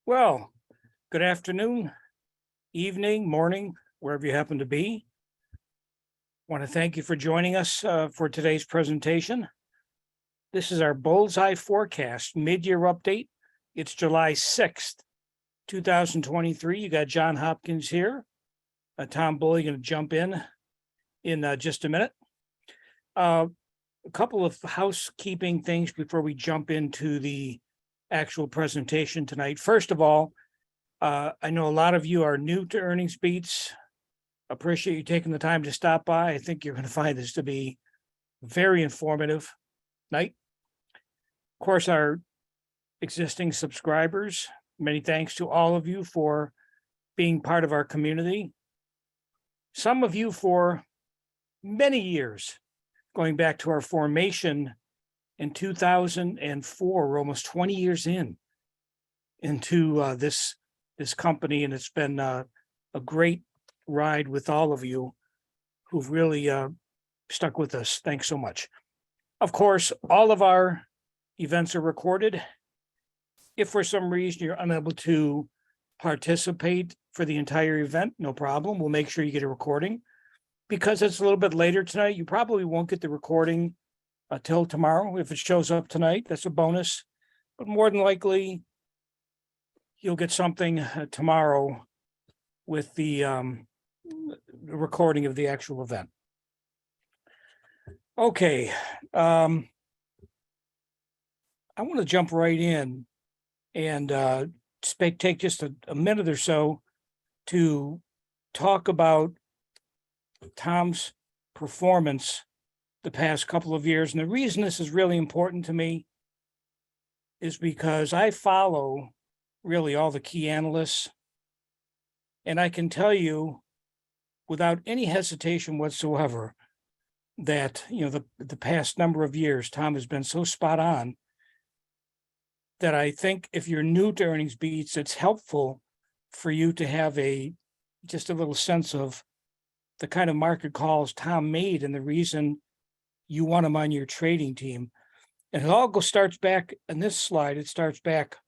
Well, good afternoon, evening, morning, wherever you happen to be. Want to thank you for joining us for today's presentation. This is our Bullseye Forecast mid-year update. It's July 6th, 2023. You got John Hopkins here. Tom Bowley going to jump in just a minute. A couple of housekeeping things before we jump into the actual presentation tonight. First of all, I know a lot of you are new to Earnings Beats. Appreciate you taking the time to stop by. I think you're going to find this to be very informative night. Of course, our existing subscribers, many thanks to all of you for being part of our community. Some of you for many years, going back to our formation in 2004. We're almost 20 years into this company, and it's been a great ride with all of you who've really stuck with us. Thanks so much. Of course, all of our events are recorded. If for some reason you're unable to participate for the entire event, no problem. We'll make sure you get a recording. Because it's a little bit later tonight, you probably won't get the recording until tomorrow. If it shows up tonight, that's a bonus. But more than likely, you'll get something tomorrow with the recording of the actual event. Okay. I want to jump right in and take just a minute or so to talk about Tom's performance the past couple of years. And the reason this is really important to me is because I follow really all the key analysts. And I can tell you without any hesitation whatsoever that, the past number of years, Tom has been so spot on that I think if you're new to Earnings Beats, it's helpful for you to have just a little sense of the kind of market calls Tom made and the reason you want him on your trading team. And it all starts back in this slide. It starts back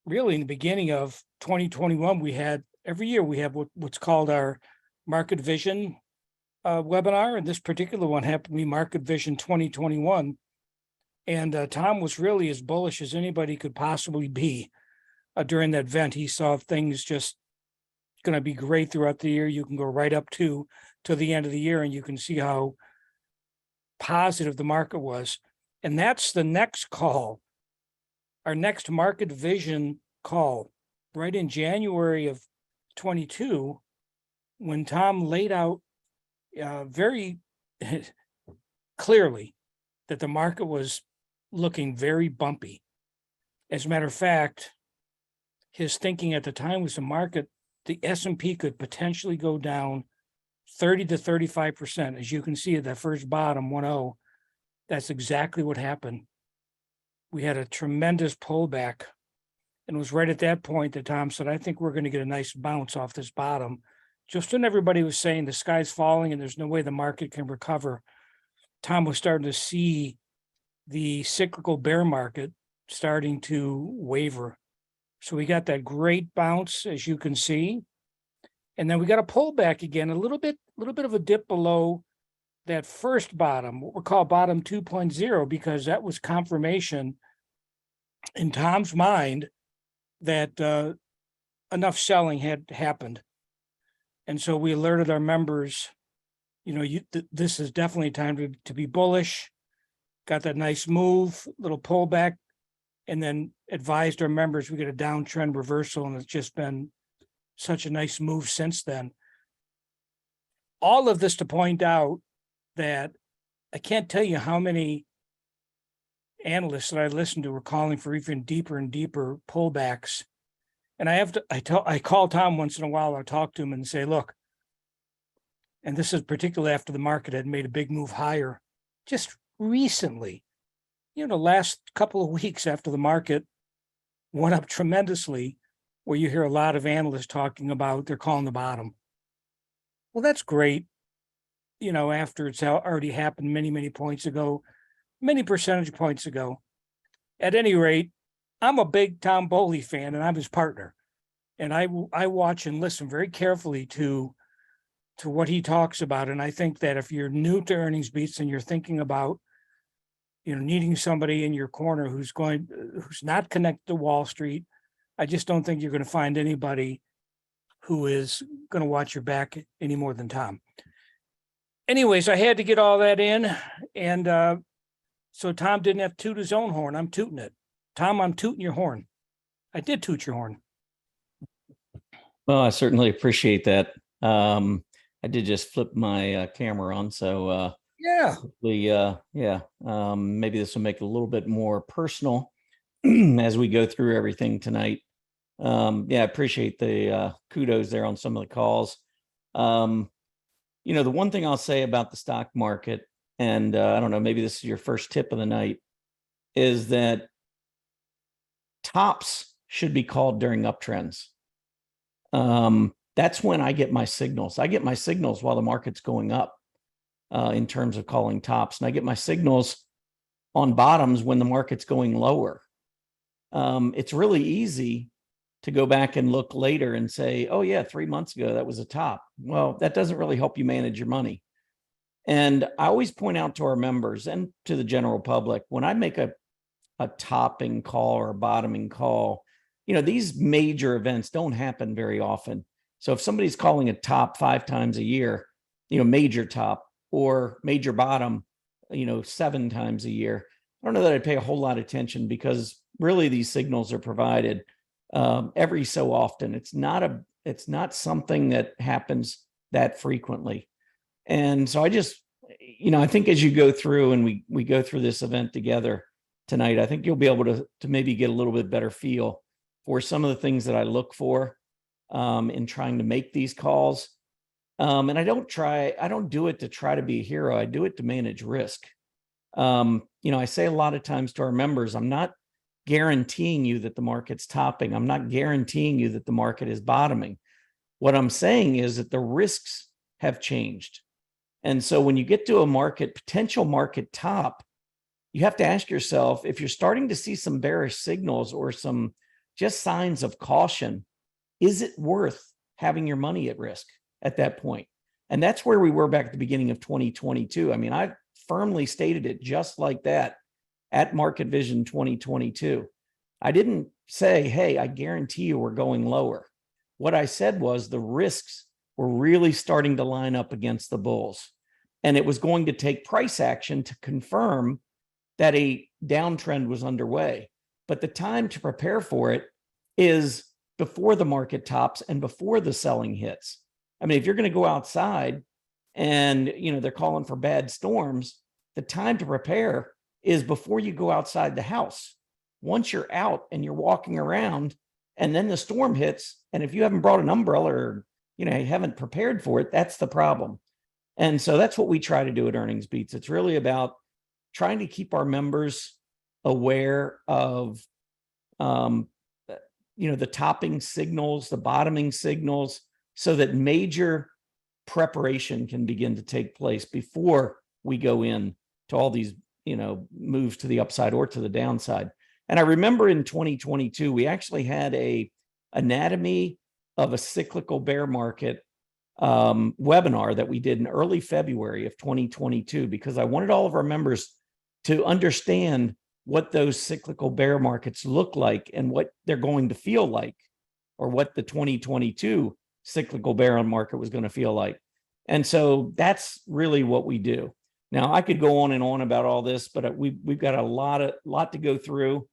really in the beginning of 2021. Every year we have what's called our Market Vision webinar. And this particular one happened to be Market Vision 2021. And Tom was really as bullish as anybody could possibly be during that event. He saw things just going to be great throughout the year. You can go right up to the end of the year and you can see how positive the market was. And that's the next call, our next Market Vision call, right in January of 22, when Tom laid out very clearly that the market was looking very bumpy. As a matter of fact, his thinking at the time was the S&P could potentially go down 30 to 35%. As you can see at that first bottom, 1.0, that's exactly what happened. We had a tremendous pullback, and it was right at that point that Tom said, I think we're going to get a nice bounce off this bottom. Just when everybody was saying the sky's falling and there's no way the market can recover, Tom was starting to see the cyclical bear market starting to waver. So we got that great bounce, as you can see. And then we got a pullback again, a little bit of a dip below that first bottom, what we call bottom 2.0, because that was confirmation in Tom's mind that enough selling had happened. And so we alerted our members, this is definitely time to be bullish. Got that nice move, little pullback, and then advised our members we get a downtrend reversal, and it's just been such a nice move since then. All of this to point out that I can't tell you how many analysts that I listened to were calling for even deeper and deeper pullbacks. And I call Tom once in a while, I'll talk to him and say, look, and this is particularly after the market had made a big move higher just recently, the last couple of weeks after the market went up tremendously, where you hear a lot of analysts talking about they're calling the bottom. Well, that's great. After it's already happened many, many points ago, many percentage points ago. At any rate, I'm a big Tom Bowley fan, and I'm his partner. And I watch and listen very carefully to what he talks about. And I think that if you're new to earnings beats and you're thinking about, needing somebody in your corner who's not connected to Wall Street, I just don't think you're going to find anybody who is going to watch your back any more than Tom. Anyways, I had to get all that in. And so Tom didn't have to toot his own horn. I'm tooting it. Tom, I'm tooting your horn. I did toot your horn. Well, I certainly appreciate that. I did just flip my camera on, so yeah, hopefully, maybe this will make it a little bit more personal as we go through everything tonight. I appreciate the kudos there on some of the calls. The one thing I'll say about the stock market, and I don't know, maybe this is your first tip of the night, is that tops should be called during uptrends. That's when I get my signals. I get my signals while the market's going up in terms of calling tops. And I get my signals on bottoms when the market's going lower. It's really easy to go back and look later and say, oh yeah, 3 months ago, that was a top. Well, that doesn't really help you manage your money. And I always point out to our members and to the general public, when I make a topping call or a bottoming call, these major events don't happen very often. So if somebody's calling a top 5 times a year, major top, or major bottom, 7 times a year, I don't know that I'd pay a whole lot of attention, because really these signals are provided every so often. It's not something that happens that frequently. And so I just, I think as you go through and we go through this event together tonight, I think you'll be able to maybe get a little bit better feel for some of the things that I look for in trying to make these calls. And I don't do it to try to be a hero. I do it to manage risk. I say a lot of times to our members, I'm not guaranteeing you that the market's topping. I'm not guaranteeing you that the market is bottoming. What I'm saying is that the risks have changed. And so when you get to a potential market top, you have to ask yourself, if you're starting to see some bearish signals or some just signs of caution, is it worth having your money at risk at that point? And that's where we were back at the beginning of 2022. I mean, I firmly stated it just like that at Market Vision 2022. I didn't say, hey, I guarantee you we're going lower. What I said was the risks were really starting to line up against the bulls. And it was going to take price action to confirm that a downtrend was underway. But the time to prepare for it is before the market tops and before the selling hits. I mean, if you're going to go outside and, they're calling for bad storms, the time to prepare is before you go outside the house. Once you're out and you're walking around and then the storm hits, and if you haven't brought an umbrella or, you haven't prepared for it, that's the problem. And so that's what we try to do at Earnings Beats. It's really about trying to keep our members aware of, the topping signals, the bottoming signals, so that major preparation can begin to take place before we go in to all these, moves to the upside or to the downside. And I remember in 2022, we actually had a anatomy of a cyclical bear market webinar that we did in early February of 2022, because I wanted all of our members to understand what those cyclical bear markets look like and what they're going to feel like, or what the 2022 cyclical bear market was going to feel like. And so that's really what we do. Now, I could go on and on about all this, but we've got a lot to go through,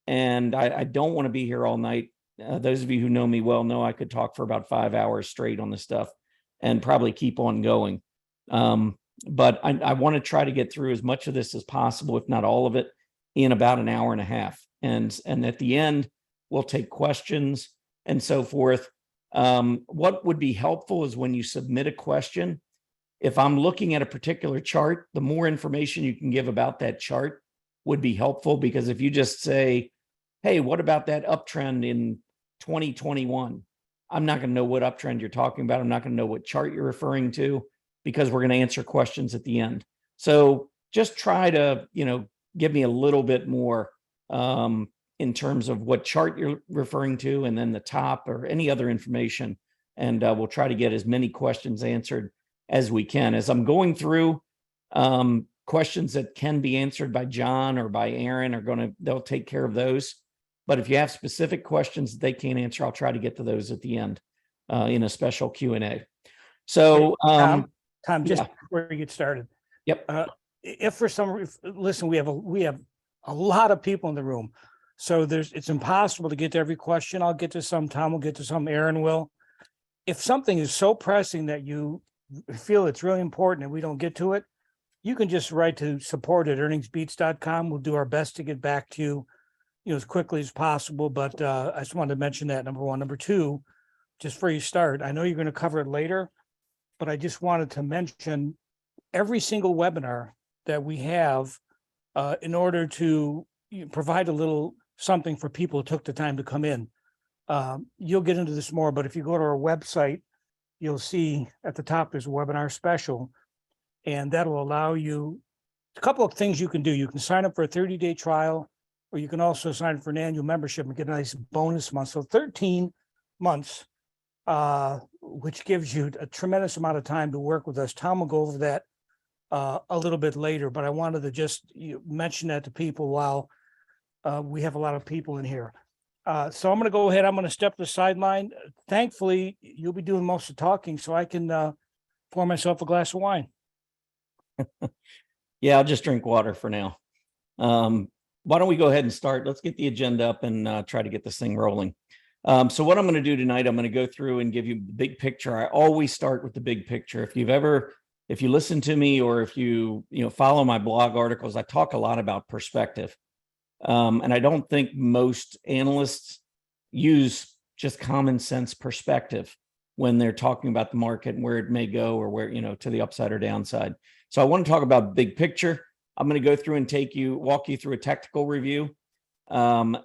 and I don't want to be here all night. Those of you who know me well know I could talk for about 5 hours straight on this stuff and probably keep on going. But I want to try to get through as much of this as possible, if not all of it, in about an hour and a half. And at the end, we'll take questions and so forth. What would be helpful is when you submit a question, if I'm looking at a particular chart, the more information you can give about that chart would be helpful. Because if you just say, hey, what about that uptrend in 2021? I'm not going to know what uptrend you're talking about. I'm not going to know what chart you're referring to, because we're going to answer questions at the end. So just try to, give me a little bit more in terms of what chart you're referring to, and then the top or any other information. And we'll try to get as many questions answered as we can. As I'm going through, questions that can be answered by John or by Aaron they'll take care of those. But if you have specific questions that they can't answer, I'll try to get to those at the end in a special Q&A. So, Tom, just yeah. before we get started, Yep. If for some listen, we have a lot of people in the room, so it's impossible to get to every question. I'll get to some. Tom will get to some. Aaron will. If something is so pressing that you feel it's really important and we don't get to it, you can just write to support@earningsbeats.com. We'll do our best to get back to you, as quickly as possible. But I just wanted to mention that, number one. Number two, just before you start, I know you're going to cover it later, but I just wanted to mention every single webinar that we have in order to provide a little something for people who took the time to come in. You'll get into this more, but if you go to our website, you'll see at the top there's a webinar special, and that will allow you a couple of things you can do. You can sign up for a 30-day trial, or you can also sign up for an annual membership and get a nice bonus month. So 13 months, which gives you a tremendous amount of time to work with us. Tom will go over that a little bit later, but I wanted to just mention that to people while we have a lot of people in here. So I'm going to go ahead. I'm going to step to the sideline. Thankfully, you'll be doing most of the talking, so I can pour myself a glass of wine. Yeah, I'll just drink water for now. Why don't we go ahead and start? Let's get the agenda up and try to get this thing rolling. So what I'm going to do tonight, I'm going to go through and give you the big picture. I always start with the big picture. If you listen to me, or if you follow my blog articles, I talk a lot about perspective. And I don't think most analysts use just common sense perspective when they're talking about the market and where it may go, or where, to the upside or downside. So I want to talk about big picture. I'm going to go through and walk you through a technical review.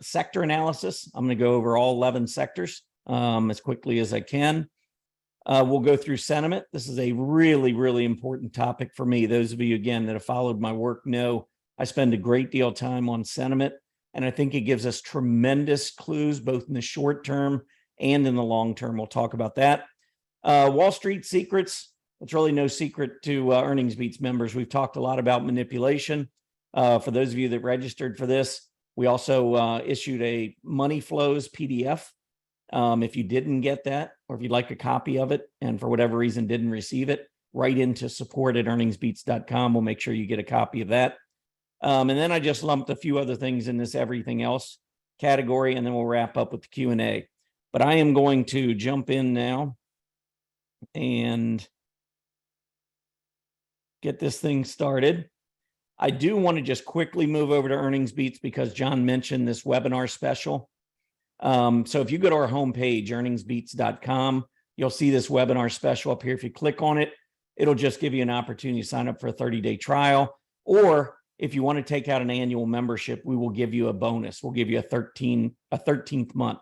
Sector analysis. I'm going to go over all 11 sectors as quickly as I can. We'll go through sentiment. This is a really, really important topic for me. Those of you, again, that have followed my work know I spend a great deal of time on sentiment, and I think it gives us tremendous clues, both in the short term and in the long term. We'll talk about that. Wall Street secrets. It's really no secret to Earnings Beats members. We've talked a lot about manipulation. For those of you that registered for this, we also issued a money flows PDF. If you didn't get that, or if you'd like a copy of it and for whatever reason didn't receive it, write into support@earningsbeats.com. We'll make sure you get a copy of that. And then I just lumped a few other things in this everything else category, and then we'll wrap up with the Q&A. But I am going to jump in now and get this thing started. I do want to just quickly move over to Earnings Beats because John mentioned this webinar special. So if you go to our homepage, earningsbeats.com, you'll see this webinar special up here. If you click on it, it'll just give you an opportunity to sign up for a 30-day trial. Or if you want to take out an annual membership, we will give you a bonus. We'll give you a 13th month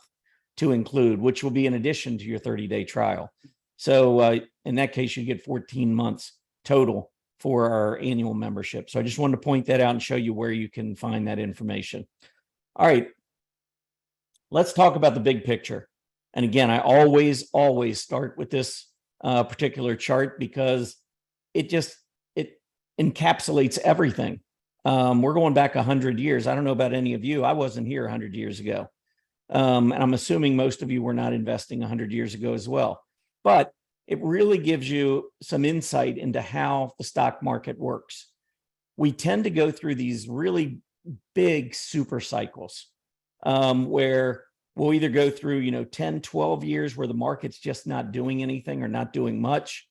to include, which will be in addition to your 30-day trial. So in that case, you get 14 months total for our annual membership. So I just wanted to point that out and show you where you can find that information. All right. Let's talk about the big picture. And again, I always start with this particular chart because it encapsulates everything. We're going back 100 years. I don't know about any of you. I wasn't here 100 years ago. And I'm assuming most of you were not investing 100 years ago as well. But it really gives you some insight into how the stock market works. We tend to go through these really big super cycles where we'll either go through, 10, 12 years where the market's just not doing anything or not doing much,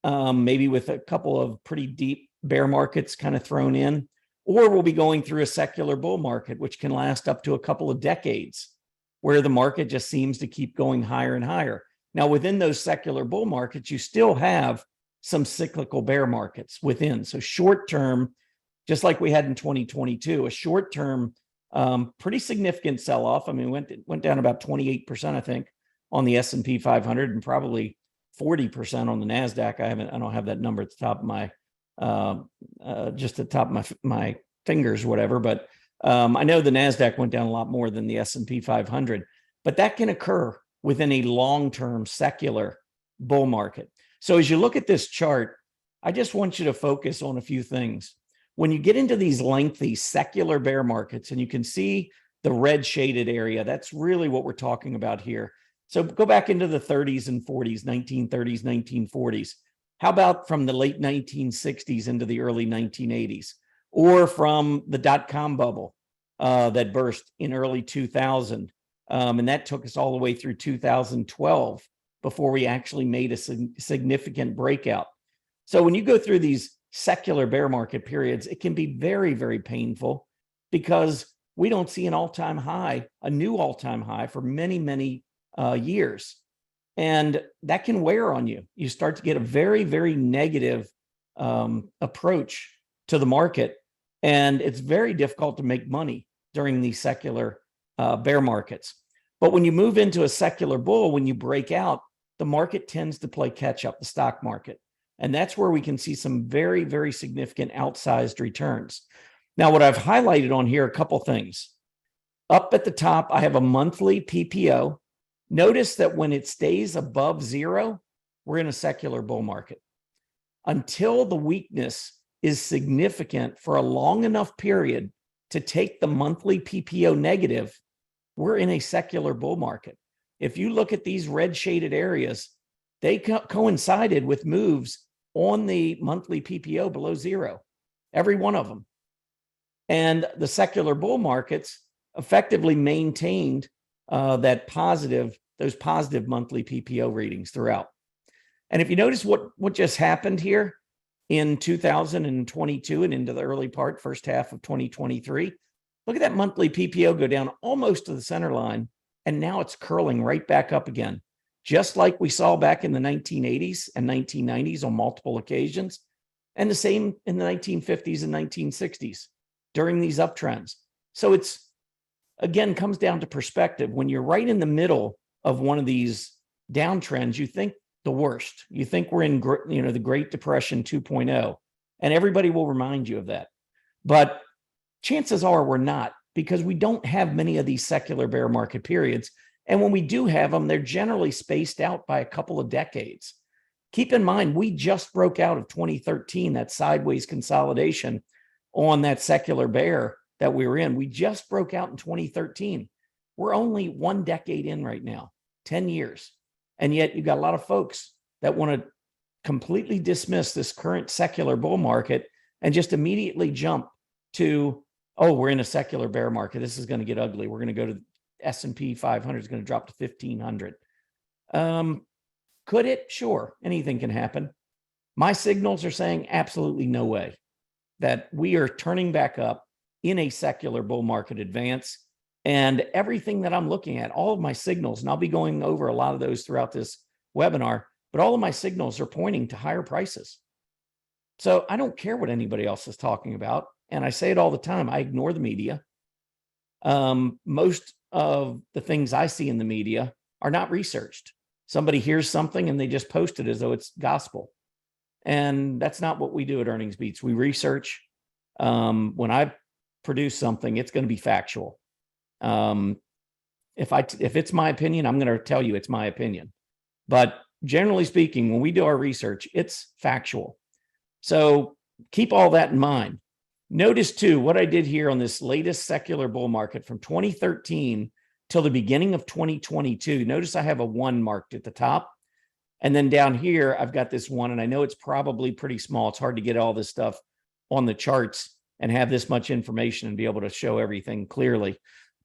maybe with a couple of pretty deep bear markets kind of thrown in, or we'll be going through a secular bull market, which can last up to a couple of decades, where the market just seems to keep going higher and higher. Now, within those secular bull markets, you still have some cyclical bear markets within. So short term, just like we had in 2022, a short term, pretty significant sell-off. I mean, went down about 28%, I think, on the S&P 500 and probably 40% on the NASDAQ. I don't have that number at the top of my, just at the top of my fingers, whatever. But I know the NASDAQ went down a lot more than the S&P 500, but that can occur within a long-term secular bull market. So as you look at this chart, I just want you to focus on a few things. When you get into these lengthy secular bear markets, and you can see the red shaded area, that's really what we're talking about here. So go back into the 30s and 40s, 1930s, 1940s. How about from the late 1960s into the early 1980s, or from the dot-com bubble that burst in early 2000? And that took us all the way through 2012 before we actually made a significant breakout. So when you go through these secular bear market periods, it can be very, very painful because we don't see an all-time high, a new all-time high for many, many years. And that can wear on you. You start to get a very, very negative approach to the market. And it's very difficult to make money during these secular bear markets. But when you move into a secular bull, when you break out, the market tends to play catch up, the stock market. And that's where we can see some very, very significant outsized returns. Now, what I've highlighted on here, a couple things. Up at the top, I have a monthly PPO. Notice that when it stays above zero, we're in a secular bull market. Until the weakness is significant for a long enough period to take the monthly PPO negative, we're in a secular bull market. If you look at these red shaded areas, they coincided with moves on the monthly PPO below zero, every one of them. And the secular bull markets effectively maintained those positive monthly PPO readings throughout. And if you notice what just happened here in 2022 and into the early part, first half of 2023, look at that monthly PPO go down almost to the center line, and now it's curling right back up again, just like we saw back in the 1980s and 1990s on multiple occasions, and the same in the 1950s and 1960s during these uptrends. So it's, again, comes down to perspective. When you're right in the middle of one of these downtrends, you think the worst. You think we're in, the Great Depression 2.0, and everybody will remind you of that. But chances are we're not, because we don't have many of these secular bear market periods. And when we do have them, they're generally spaced out by a couple of decades. Keep in mind, we just broke out of 2013, that sideways consolidation on that secular bear that we were in. We just broke out in 2013. We're only 1 decade in right now, 10 years. And yet you've got a lot of folks that want to completely dismiss this current secular bull market and just immediately jump to, oh, we're in a secular bear market. This is going to get ugly. We're going to go to S&P 500 is going to drop to 1,500. Could it? Sure. Anything can happen. My signals are saying absolutely no way, that we are turning back up in a secular bull market advance. And everything that I'm looking at, all of my signals, and I'll be going over a lot of those throughout this webinar, but all of my signals are pointing to higher prices. So I don't care what anybody else is talking about. And I say it all the time. I ignore the media. Most of the things I see in the media are not researched. Somebody hears something and they just post it as though it's gospel. And that's not what we do at Earnings Beats. We research. When I produce something, it's going to be factual. If it's my opinion, I'm going to tell you it's my opinion. But generally speaking, when we do our research, it's factual. So keep all that in mind. Notice too, what I did here on this latest secular bull market from 2013 till the beginning of 2022. Notice I have a 1 marked at the top. And then down here, I've got this 1, and I know it's probably pretty small. It's hard to get all this stuff on the charts and have this much information and be able to show everything clearly.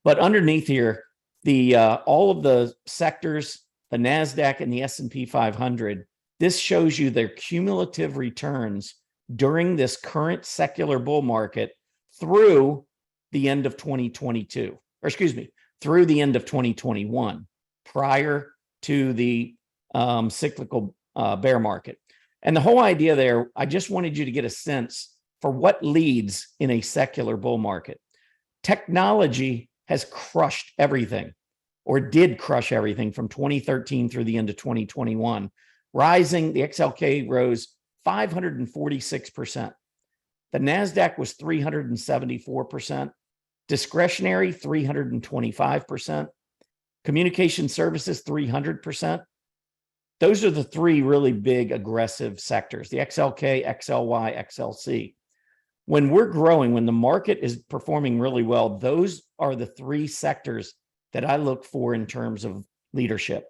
But underneath here, the all of the sectors, the NASDAQ and the S&P 500, this shows you their cumulative returns during this current secular bull market through the end of 2022, or excuse me, through the end of 2021, prior to the cyclical bear market. And the whole idea there, I just wanted you to get a sense for what leads in a secular bull market. Technology has crushed everything, or did crush everything from 2013 through the end of 2021. Rising, the XLK rose 546%. The NASDAQ was 374%. Discretionary, 325%. Communication services, 300%. Those are the three really big aggressive sectors, the XLK, XLY, XLC. When we're growing, when the market is performing really well, those are the three sectors that I look for in terms of leadership.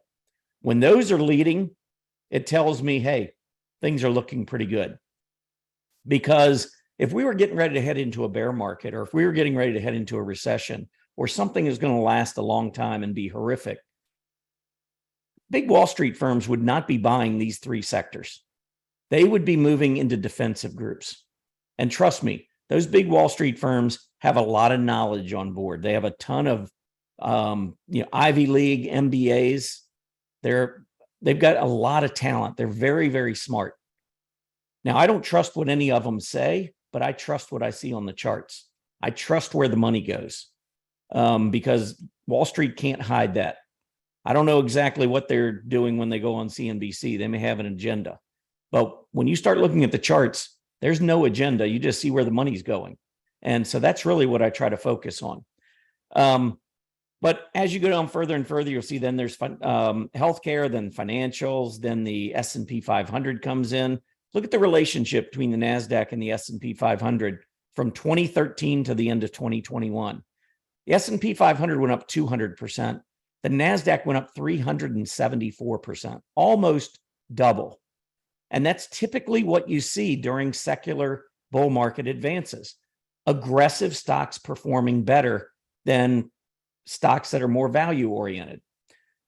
When those are leading, it tells me, hey, things are looking pretty good. Because if we were getting ready to head into a bear market, or if we were getting ready to head into a recession, or something is going to last a long time and be horrific, big Wall Street firms would not be buying these three sectors. They would be moving into defensive groups. And trust me, those big Wall Street firms have a lot of knowledge on board. They have a ton of Ivy League MBAs. They've got a lot of talent. They're very, very smart. Now, I don't trust what any of them say, but I trust what I see on the charts. I trust where the money goes because Wall Street can't hide that. I don't know exactly what they're doing when they go on CNBC. They may have an agenda. But when you start looking at the charts, there's no agenda. You just see where the money's going. And so that's really what I try to focus on. But as you go down further and further, you'll see then there's healthcare, then financials, then the S&P 500 comes in. Look at the relationship between the NASDAQ and the S&P 500 from 2013 to the end of 2021. The S&P 500 went up 200%. The NASDAQ went up 374%, almost double. And that's typically what you see during secular bull market advances. Aggressive stocks performing better than stocks that are more value oriented.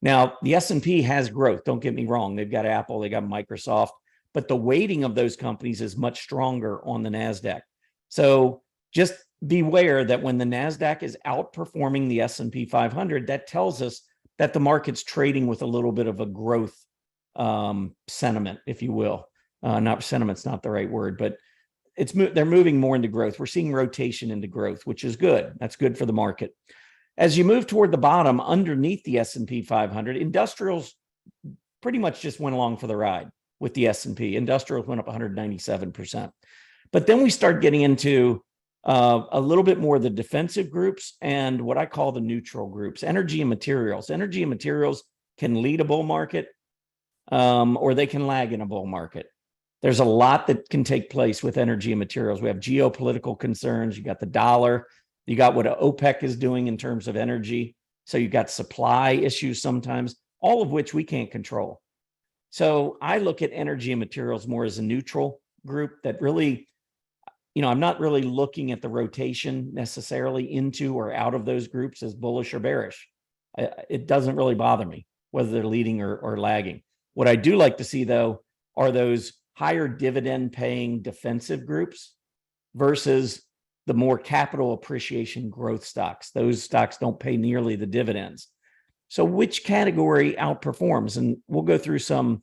Now, the S&P has growth. Don't get me wrong. They've got Apple, they got Microsoft, but the weighting of those companies is much stronger on the NASDAQ. So just beware that when the NASDAQ is outperforming the S&P 500, that tells us that the market's trading with a little bit of a growth sentiment, if you will. Not sentiment's not the right word, but they're moving more into growth. We're seeing rotation into growth, which is good. That's good for the market. As you move toward the bottom, underneath the S&P 500, industrials pretty much just went along for the ride with the S&P. Industrials went up 197%. But then we start getting into a little bit more of the defensive groups and what I call the neutral groups, energy and materials. Energy and materials can lead a bull market or they can lag in a bull market. There's a lot that can take place with energy and materials. We have geopolitical concerns. You got the dollar. You got what OPEC is doing in terms of energy. So you've got supply issues sometimes, all of which we can't control. So I look at energy and materials more as a neutral group that really, I'm not really looking at the rotation necessarily into or out of those groups as bullish or bearish. It doesn't really bother me whether they're leading or lagging. What I do like to see, though, are those higher dividend paying defensive groups versus the more capital appreciation growth stocks. Those stocks don't pay nearly the dividends. So which category outperforms? And we'll go through some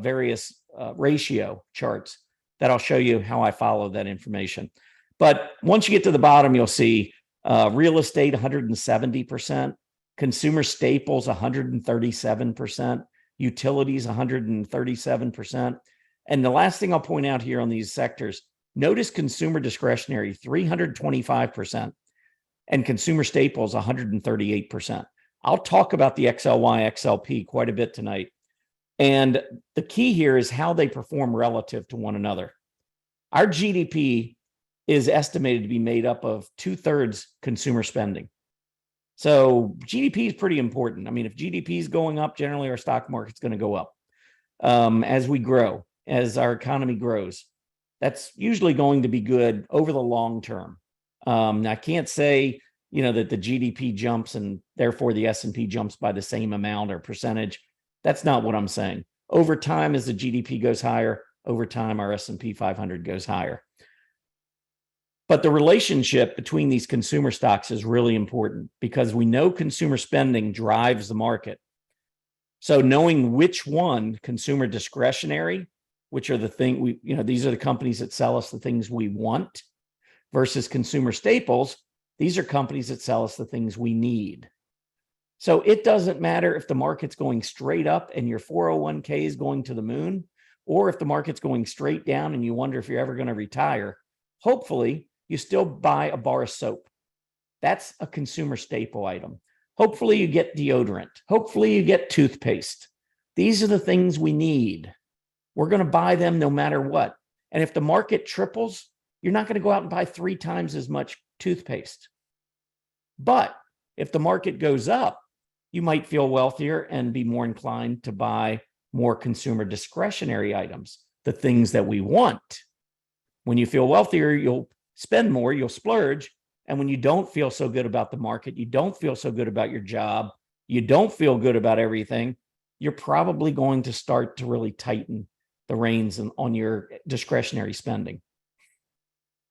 various ratio charts that I'll show you how I follow that information. But once you get to the bottom, you'll see real estate 170%, consumer staples 137%, utilities 137%. And the last thing I'll point out here on these sectors, notice consumer discretionary 325% and consumer staples 138%. I'll talk about the XLY, XLP quite a bit tonight. And the key here is how they perform relative to one another. Our GDP is estimated to be made up of 2/3 consumer spending. So GDP is pretty important. I mean, if GDP is going up, generally our stock market's going to go up as we grow, as our economy grows. That's usually going to be good over the long term. I can't say, that the GDP jumps and therefore the S&P jumps by the same amount or percentage. That's not what I'm saying. Over time, as the GDP goes higher, over time, our S&P 500 goes higher. But the relationship between these consumer stocks is really important because we know consumer spending drives the market. So knowing which one, consumer discretionary, which are the thing these are the companies that sell us the things we want, versus consumer staples, these are companies that sell us the things we need. So it doesn't matter if the market's going straight up and your 401k is going to the moon, or if the market's going straight down and you wonder if you're ever going to retire. Hopefully, you still buy a bar of soap. That's a consumer staple item. Hopefully you get deodorant. Hopefully you get toothpaste. These are the things we need. We're going to buy them no matter what. And if the market triples, you're not going to go out and buy 3 times as much toothpaste. But if the market goes up, you might feel wealthier and be more inclined to buy more consumer discretionary items, the things that we want. When you feel wealthier, you'll spend more, you'll splurge. And when you don't feel so good about the market, you don't feel so good about your job, you don't feel good about everything, you're probably going to start to really tighten the reins on your discretionary spending.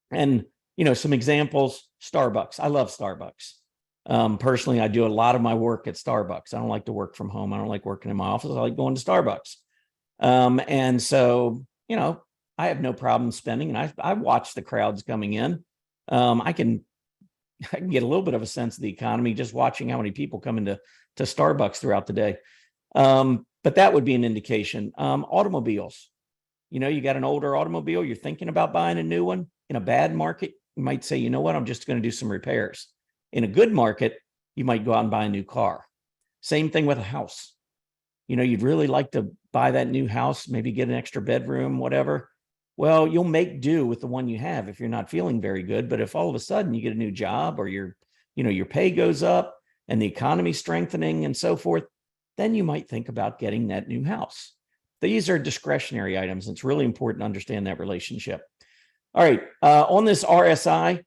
And, some examples, Starbucks. I love Starbucks. Personally, I do a lot of my work at Starbucks. I don't like to work from home. I don't like working in my office. I like going to Starbucks. And so, I have no problem spending, and I watch the crowds coming in. I can get a little bit of a sense of the economy just watching how many people come into Starbucks throughout the day. But that would be an indication. Automobiles, you got an older automobile, you're thinking about buying a new one. In a bad market, you might say, you know what, I'm just going to do some repairs. In a good market, you might go out and buy a new car. Same thing with a house. You'd really like to buy that new house, maybe get an extra bedroom, whatever. Well, you'll make do with the one you have if you're not feeling very good. But if all of a sudden you get a new job or your pay goes up and the economy's strengthening and so forth, then you might think about getting that new house. These are discretionary items. It's really important to understand that relationship. All right. On this RSI,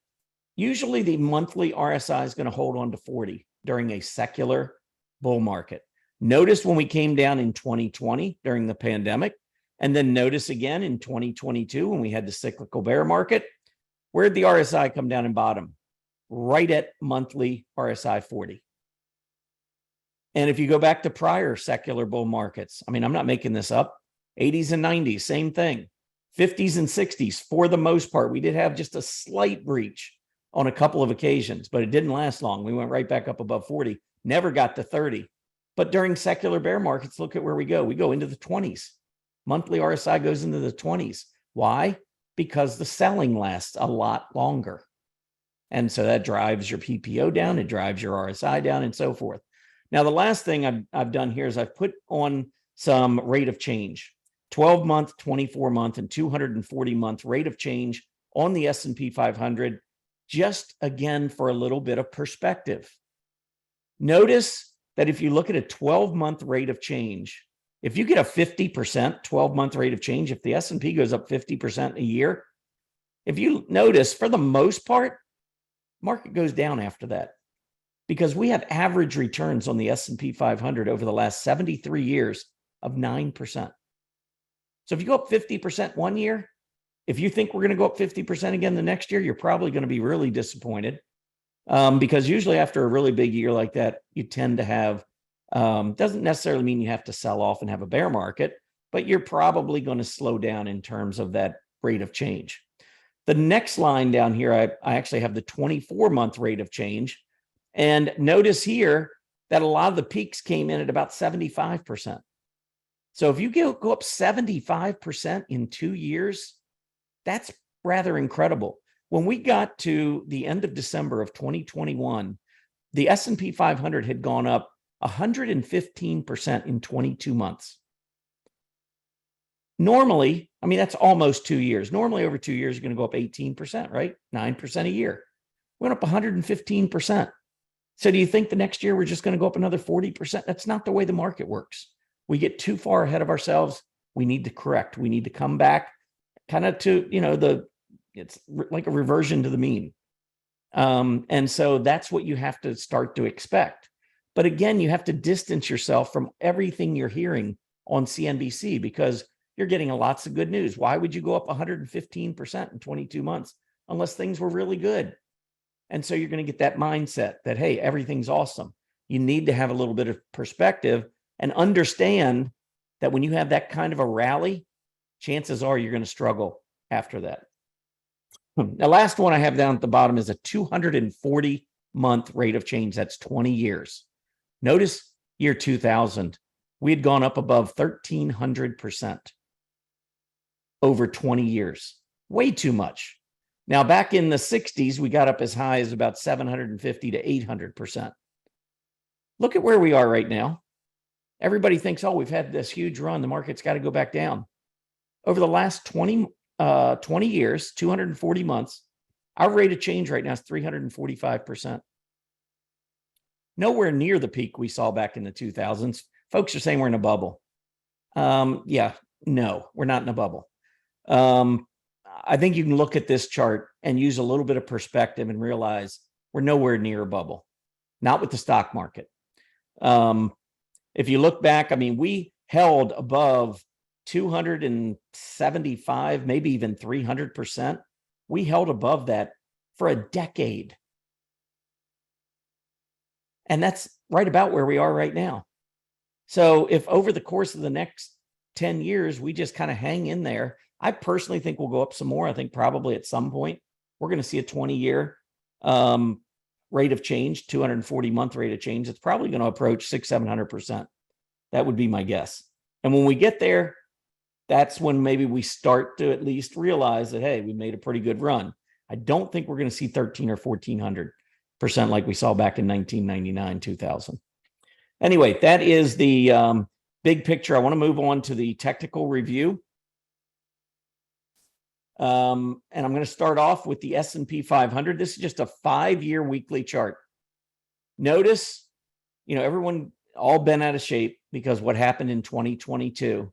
usually the monthly RSI is going to hold on to 40 during a secular bull market. Notice when we came down in 2020 during the pandemic, and then notice again in 2022 when we had the cyclical bear market, where'd the RSI come down and bottom? Right at monthly RSI 40. And if you go back to prior secular bull markets, I'm not making this up, 80s and 90s, same thing. 50s and 60s, for the most part, we did have just a slight breach on a couple of occasions, but it didn't last long. We went right back up above 40, never got to 30. But during secular bear markets, look at where we go. We go into the 20s. Monthly RSI goes into the 20s. Why? Because the selling lasts a lot longer. And so that drives your PPO down, it drives your RSI down, and so forth. Now, the last thing I've done here is I've put on some rate of change, 12-month, 24-month, and 240-month rate of change on the S&P 500, just again for a little bit of perspective. Notice that if you look at a 12-month rate of change, if you get a 50% 12-month rate of change, if the S&P goes up 50% a year, if you notice, for the most part, market goes down after that because we have average returns on the S&P 500 over the last 73 years of 9%. So if you go up 50% one year, if you think we're going to go up 50% again the next year, you're probably going to be really disappointed because usually after a really big year like that, you tend to have, doesn't necessarily mean you have to sell off and have a bear market, but you're probably going to slow down in terms of that rate of change. The next line down here, I actually have the 24-month rate of change. And notice here that a lot of the peaks came in at about 75%. So if you go up 75% in 2 years, that's rather incredible. When we got to the end of December of 2021, the S&P 500 had gone up 115% in 22 months. Normally, that's almost 2 years. Normally over 2 years, you're going to go up 18%, right? 9% a year. We went up 115%. So do you think the next year we're just going to go up another 40%? That's not the way the market works. We get too far ahead of ourselves. We need to correct. We need to come back kind of to, it's like a reversion to the mean. And so that's what you have to start to expect. But again, you have to distance yourself from everything you're hearing on CNBC because you're getting lots of good news. Why would you go up 115% in 22 months unless things were really good? And so you're going to get that mindset that, hey, everything's awesome. You need to have a little bit of perspective and understand that when you have that kind of a rally, chances are you're going to struggle after that. The last one I have down at the bottom is a 240-month rate of change. That's 20 years. Notice year 2000, we had gone up above 1,300% over 20 years. Way too much. Now, back in the 60s, we got up as high as about 750 to 800%. Look at where we are right now. Everybody thinks, oh, we've had this huge run. The market's got to go back down. Over the last 20 years, 240 months, our rate of change right now is 345%. Nowhere near the peak we saw back in the 2000s. Folks are saying we're in a bubble. Yeah, no, we're not in a bubble. I think you can look at this chart and use a little bit of perspective and realize we're nowhere near a bubble, not with the stock market. If you look back, I mean, we held above 275, maybe even 300%. We held above that for a decade. And that's right about where we are right now. So if over the course of the next 10 years, we just kind of hang in there, I personally think we'll go up some more. I think probably at some point, we're going to see a 20-year rate of change, 240-month rate of change. It's probably going to approach 600-700%. That would be my guess. And when we get there, that's when maybe we start to at least realize that, hey, we made a pretty good run. I don't think we're going to see 13 or 1400% like we saw back in 1999, 2000. Anyway, that is the big picture. I want to move on to the technical review. And I'm going to start off with the S&P 500. This is just a 5-year weekly chart. Notice, everyone all bent out of shape because what happened in 2022.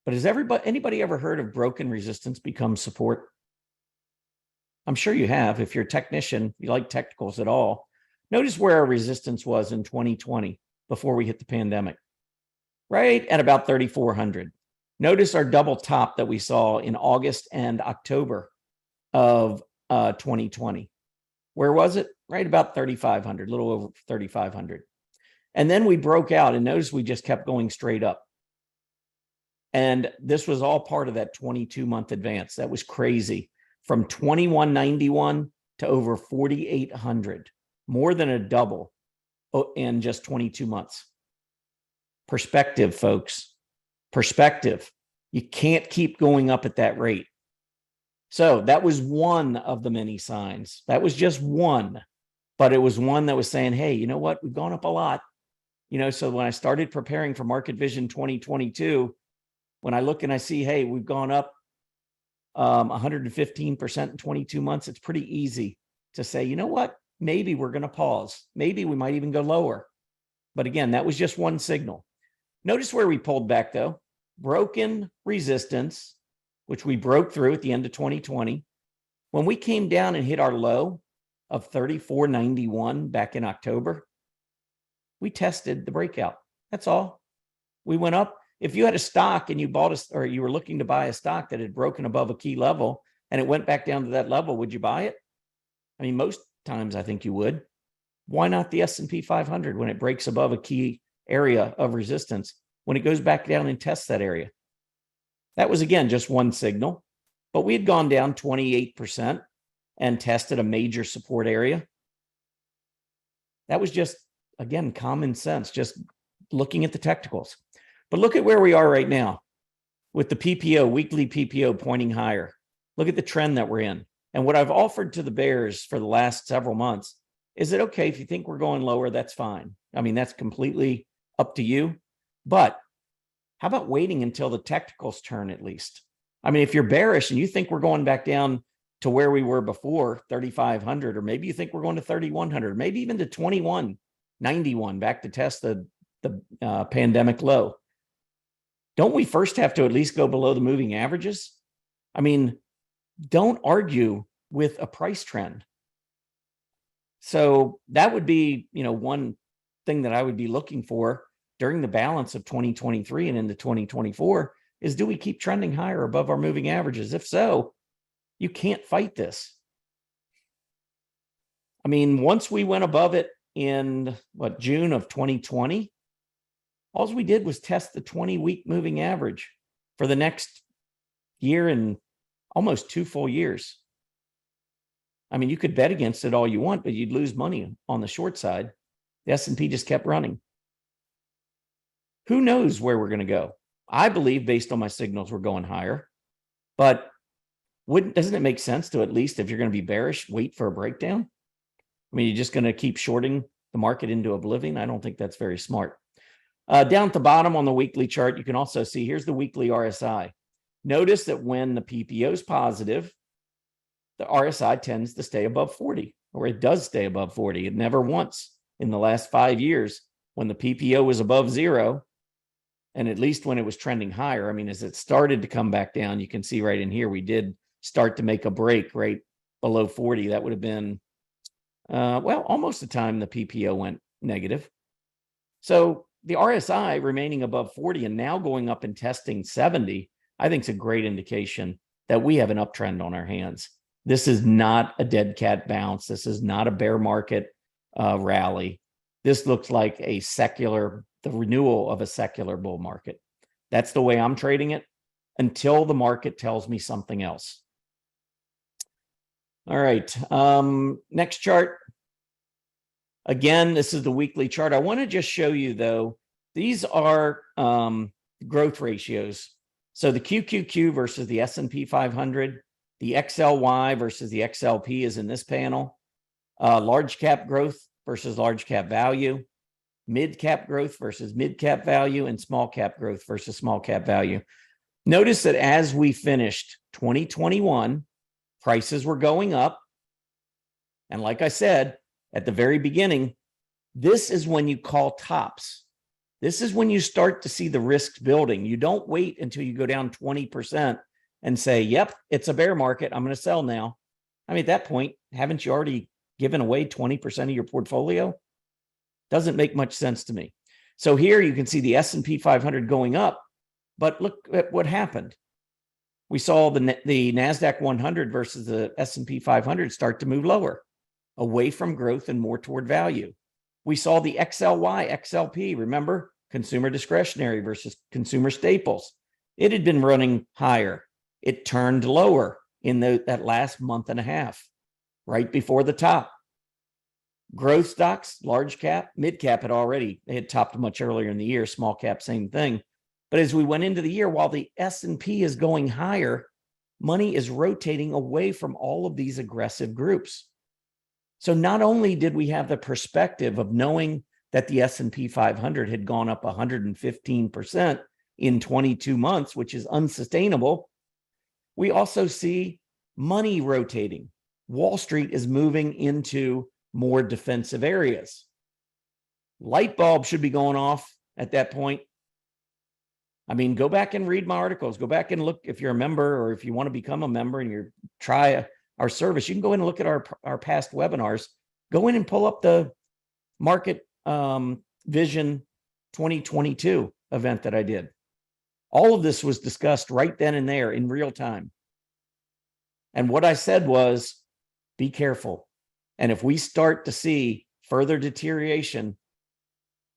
But has anybody ever heard of broken resistance become support? I'm sure you have. If you're a technician, you like technicals at all. Notice where our resistance was in 2020 before we hit the pandemic, right at about 3,400. Notice our double top that we saw in August and October of 2020. Where was it? Right about 3,500, a little over 3,500. And then we broke out, and notice we just kept going straight up. And this was all part of that 22-month advance. That was crazy. From 2191 to over 4,800, more than a double in just 22 months. Perspective, folks. Perspective. You can't keep going up at that rate. So that was one of the many signs. That was just one, but it was one that was saying, hey, you know what? We've gone up a lot. So when I started preparing for Market Vision 2022, when I look and I see, hey, we've gone up 115% in 22 months, it's pretty easy to say, you know what? Maybe we're going to pause. Maybe we might even go lower. But again, that was just one signal. Notice where we pulled back, though. Broken resistance, which we broke through at the end of 2020. When we came down and hit our low of 34.91 back in October, we tested the breakout. That's all. We went up. If you had a stock and you or you were looking to buy a stock that had broken above a key level and it went back down to that level, would you buy it? I mean, most times I think you would. Why not the S&P 500 when it breaks above a key area of resistance, when it goes back down and tests that area? That was, again, just one signal, but we had gone down 28% and tested a major support area. That was just, again, common sense, just looking at the technicals. But look at where we are right now with the PPO, weekly PPO pointing higher. Look at the trend that we're in. And what I've offered to the bears for the last several months is that, okay, if you think we're going lower, that's fine. I mean, that's completely up to you. But how about waiting until the technicals turn at least? I mean, if you're bearish and you think we're going back down to where we were before, 3,500, or maybe you think we're going to 3,100, maybe even to 2191 back to test the pandemic low. Don't we first have to at least go below the moving averages? I mean, don't argue with a price trend. So that would be, one thing that I would be looking for during the balance of 2023 and into 2024 is, do we keep trending higher above our moving averages? If so, you can't fight this. I mean, once we went above it in June of 2020, all we did was test the 20-week moving average for the next year and almost 2 full years. I mean, you could bet against it all you want, but you'd lose money on the short side. The S&P just kept running. Who knows where we're going to go? I believe, based on my signals, we're going higher. But Doesn't it make sense to, at least if you're going to be bearish, wait for a breakdown? I mean, you're just going to keep shorting the market into oblivion. I don't think that's very smart. Down at the bottom on the weekly chart, you can also see, here's the weekly RSI. Notice that when the PPO is positive, the RSI tends to stay above 40, or it does stay above 40. It never once in the last 5 years, when the PPO was above zero, and at least when it was trending higher. I mean, as it started to come back down, you can see right in here, we did start to make a break right below 40. That would have been, well, almost the time the PPO went negative. So the RSI remaining above 40 and now going up and testing 70, I think is a great indication that we have an uptrend on our hands. This is not a dead cat bounce. This is not a bear market rally. This looks like a secular, the renewal of a secular bull market. That's the way I'm trading it until the market tells me something else. All right, next chart. Again, this is the weekly chart. I want to just show you, though, these are growth ratios. So the QQQ versus the S&P 500, the XLY versus the XLP is in this panel. Large cap growth versus large cap value, mid cap growth versus mid cap value, and small cap growth versus small cap value. Notice that as we finished 2021, prices were going up. And like I said at the very beginning, this is when you call tops. This is when you start to see the risks building. You don't wait until you go down 20% and say, yep, it's a bear market, I'm going to sell now. I mean, at that point, haven't you already given away 20% of your portfolio? Doesn't make much sense to me. So here you can see the S&P 500 going up, but look at what happened. We saw the NASDAQ 100 versus the S&P 500 start to move lower, away from growth and more toward value. We saw the XLY, XLP, remember, consumer discretionary versus consumer staples. It had been running higher. It turned lower in that last month and a half, right before the top. Growth stocks, large cap, mid cap they had topped much earlier in the year. Small cap, same thing. But as we went into the year, while the S&P is going higher, money is rotating away from all of these aggressive groups. So not only did we have the perspective of knowing that the S&P 500 had gone up 115% in 22 months, which is unsustainable, we also see money rotating. Wall Street is moving into more defensive areas. Light bulb should be going off at that point. I mean, go back and read my articles. Go back and look if you're a member, or if you want to become a member and you try our service, you can go in and look at our past webinars. Go in and pull up the Market Vision 2022 event that I did. All of this was discussed right then and there in real time. And what I said was, be careful. And if we start to see further deterioration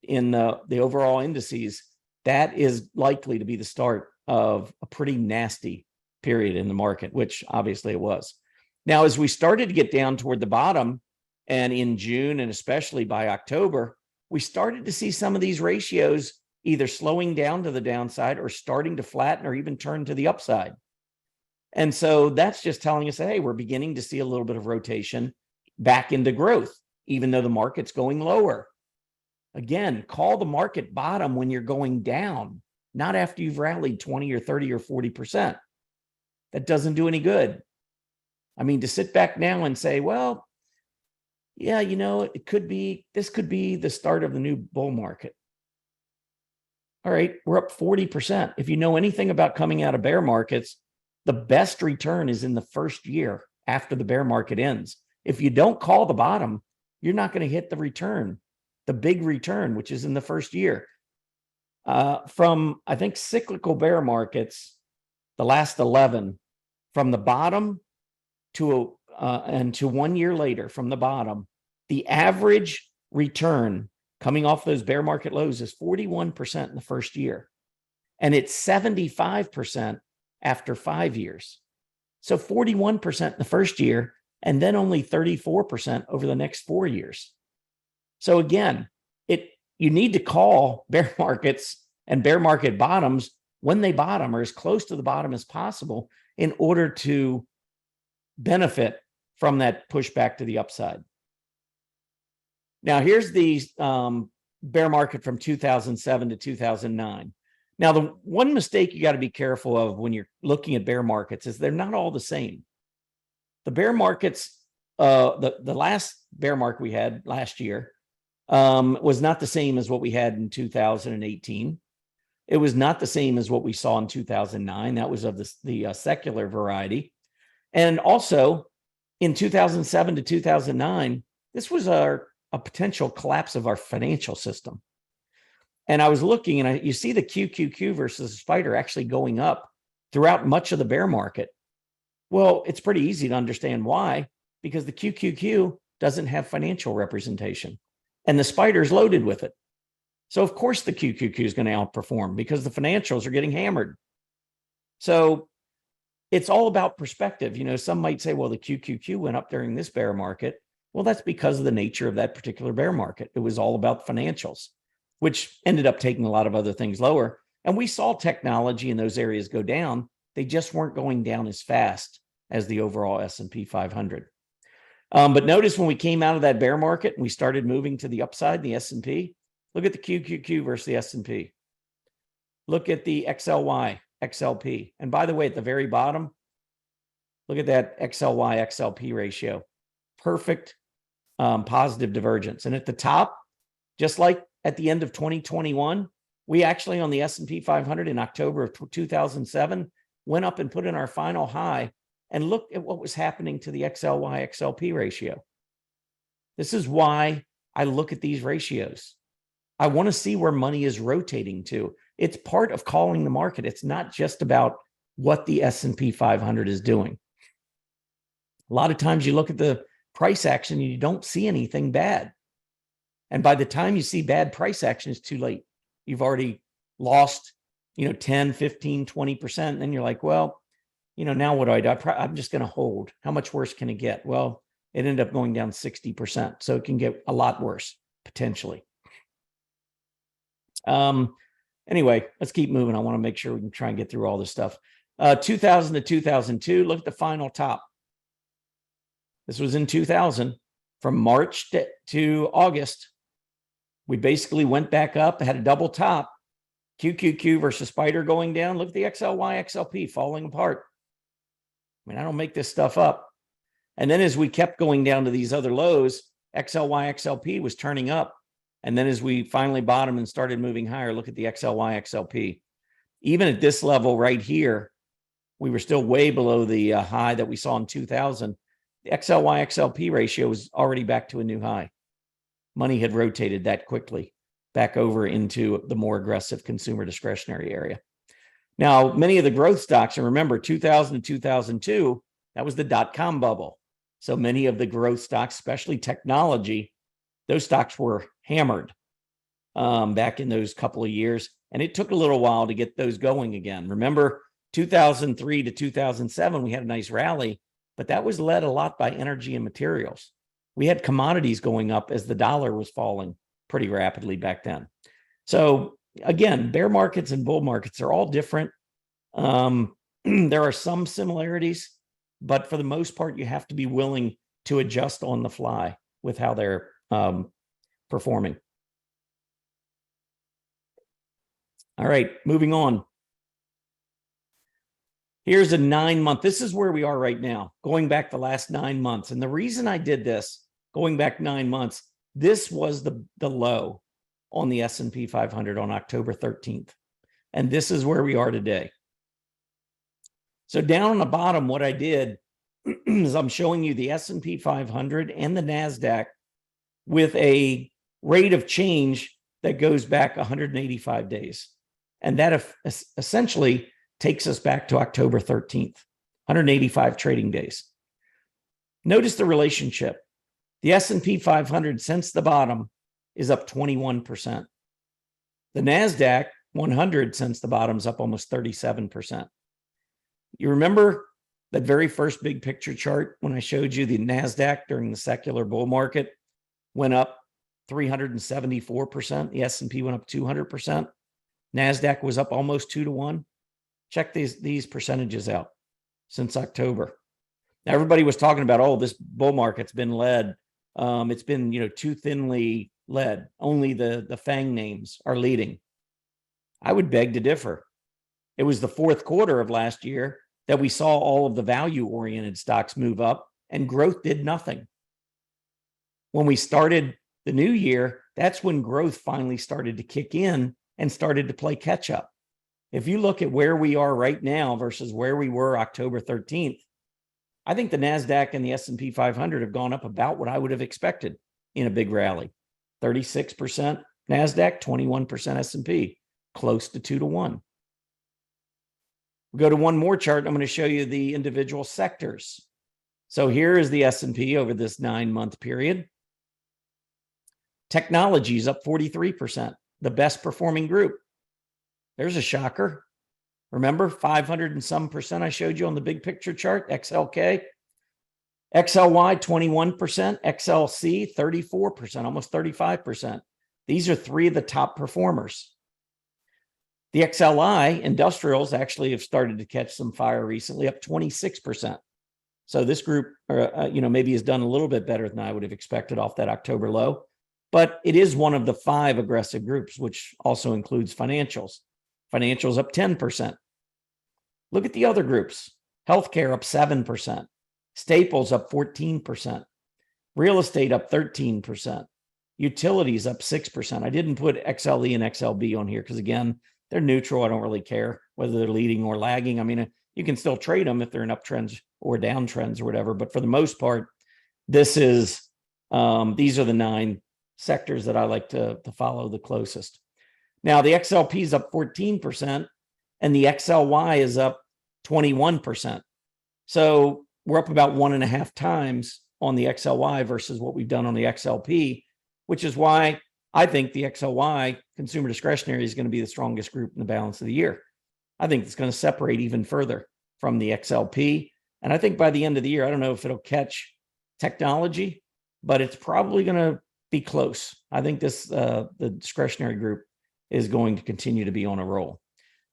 in the overall indices, that is likely to be the start of a pretty nasty period in the market, which obviously it was. Now, as we started to get down toward the bottom, and in June, and especially by October, we started to see some of these ratios either slowing down to the downside or starting to flatten or even turn to the upside. And so that's just telling us, hey, we're beginning to see a little bit of rotation back into growth, even though the market's going lower. Again, call the market bottom when you're going down, not after you've rallied 20 or 30 or 40%. That doesn't do any good. I mean, to sit back now and say, well, yeah, you know, this could be the start of the new bull market. All right, we're up 40%. If you know anything about coming out of bear markets, the best return is in the first year after the bear market ends. If you don't call the bottom, you're not going to hit the return, the big return, which is in the first year. From, I think, cyclical bear markets, the last 11, from the bottom to 1 year later from the bottom, the average return coming off those bear market lows is 41% in the first year. And it's 75% after 5 years. So 41% in the first year, and then only 34% over the next 4 years. So again, you need to call bear markets and bear market bottoms when they bottom, or as close to the bottom as possible, in order to benefit from that pushback to the upside. Now, here's the bear market from 2007 to 2009. Now, the one mistake you got to be careful of when you're looking at bear markets is they're not all the same. The bear markets, the last bear market we had last year was not the same as what we had in 2018. It was not the same as what we saw in 2009. That was of the secular variety. And also in 2007 to 2009, this was a potential collapse of our financial system. And I was looking, and you see the QQQ versus the spider actually going up throughout much of the bear market. Well, it's pretty easy to understand why, because the QQQ doesn't have financial representation and the spider's loaded with it. So of course the QQQ is going to outperform because the financials are getting hammered. So it's all about perspective. You know, some might say, well, the QQQ went up during this bear market. Well, that's because of the nature of that particular bear market. It was all about financials, which ended up taking a lot of other things lower. And we saw technology in those areas go down. They just weren't going down as fast as the overall S&P 500. But notice when we came out of that bear market and we started moving to the upside, the S&P, look at the QQQ versus the S&P. Look at the XLY, XLP. And by the way, at the very bottom, look at that XLY, XLP ratio. Perfect positive divergence. And at the top, just like at the end of 2021, we actually on the S&P 500 in October of 2007 went up and put in our final high, and look at what was happening to the XLY XLP ratio. This is why I look at these ratios. I want to see where money is rotating to. It's part of calling the market. It's not just about what the S&P 500 is doing. A lot of times you look at the price action and you don't see anything bad. And by the time you see bad price action, it's too late. You've already lost, 10, 15, 20%. And then you're like, well, now what do I do? I'm just going to hold. How much worse can it get? Well, it ended up going down 60%. So it can get a lot worse, potentially. Anyway, let's keep moving. I want to make sure we can try and get through all this stuff. 2000 to 2002, look at the final top. This was in 2000. From March to August, we basically went back up, had a double top. QQQ versus spider going down. Look at the XLY, XLP falling apart. I mean, I don't make this stuff up. And then as we kept going down to these other lows, XLY, XLP was turning up. And then as we finally bottomed and started moving higher, look at the XLY, XLP. Even at this level right here, we were still way below the high that we saw in 2000. The XLY, XLP ratio was already back to a new high. Money had rotated that quickly back over into the more aggressive consumer discretionary area. Now, many of the growth stocks, and remember 2000 to 2002, that was the dot-com bubble. So many of the growth stocks, especially technology, those stocks were hammered back in those couple of years. And it took a little while to get those going again. Remember 2003 to 2007, we had a nice rally, but that was led a lot by energy and materials. We had commodities going up as the dollar was falling pretty rapidly back then. So again, bear markets and bull markets are all different. There are some similarities, but for the most part, you have to be willing to adjust on the fly with how they're performing. All right, moving on. Here's a 9-month. This is where we are right now, going back the last 9 months. And the reason I did this, going back 9 months, this was the low on the S&P 500 on October 13th. And this is where we are today. So down on the bottom, what I did is I'm showing you the S&P 500 and the NASDAQ with a rate of change that goes back 185 days. And that essentially takes us back to October 13th, 185 trading days. Notice the relationship. The S&P 500 since the bottom is up 21%. The NASDAQ 100 since the bottom is up almost 37%. You remember that very first big picture chart when I showed you the NASDAQ during the secular bull market went up 374%. The S&P went up 200%. NASDAQ was up almost 2 to 1. Check these percentages out since October. Now, everybody was talking about, oh, this bull market's been led. It's been, too thinly led. Only the FANG names are leading. I would beg to differ. It was the fourth quarter of last year that we saw all of the value-oriented stocks move up, and growth did nothing. When we started the new year, that's when growth finally started to kick in and started to play catch up. If you look at where we are right now versus where we were October 13th, I think the NASDAQ and the S&P 500 have gone up about what I would have expected in a big rally. 36% NASDAQ, 21% S&P, close to 2-to-1. We go to one more chart. I'm going to show you the individual sectors. So here is the S&P over this 9-month period. Technology is up 43%, the best performing group. There's a shocker. Remember 500 and some percent I showed you on the big picture chart, XLK. XLY, 21%, XLC, 34%, almost 35%. These are three of the top performers. The XLI industrials actually have started to catch some fire recently, up 26%. So this group, maybe has done a little bit better than I would have expected off that October low, but it is one of the 5 aggressive groups, which also includes financials. Financials up 10%. Look at the other groups. Healthcare up 7%. Staples up 14%. Real estate up 13%. Utilities up 6%. I didn't put XLE and XLB on here because, again, they're neutral. I don't really care whether they're leading or lagging. I mean, you can still trade them if they're in uptrends or downtrends or whatever. But for the most part, these are the 9 sectors that I like to follow the closest. Now, the XLP is up 14% and the XLY is up 21%. So we're up about 1.5 times on the XLY versus what we've done on the XLP, which is why I think the XLY consumer discretionary is going to be the strongest group in the balance of the year. I think it's going to separate even further from the XLP. And I think by the end of the year, I don't know if it'll catch technology, but it's probably going to be close. I think the discretionary group is going to continue to be on a roll.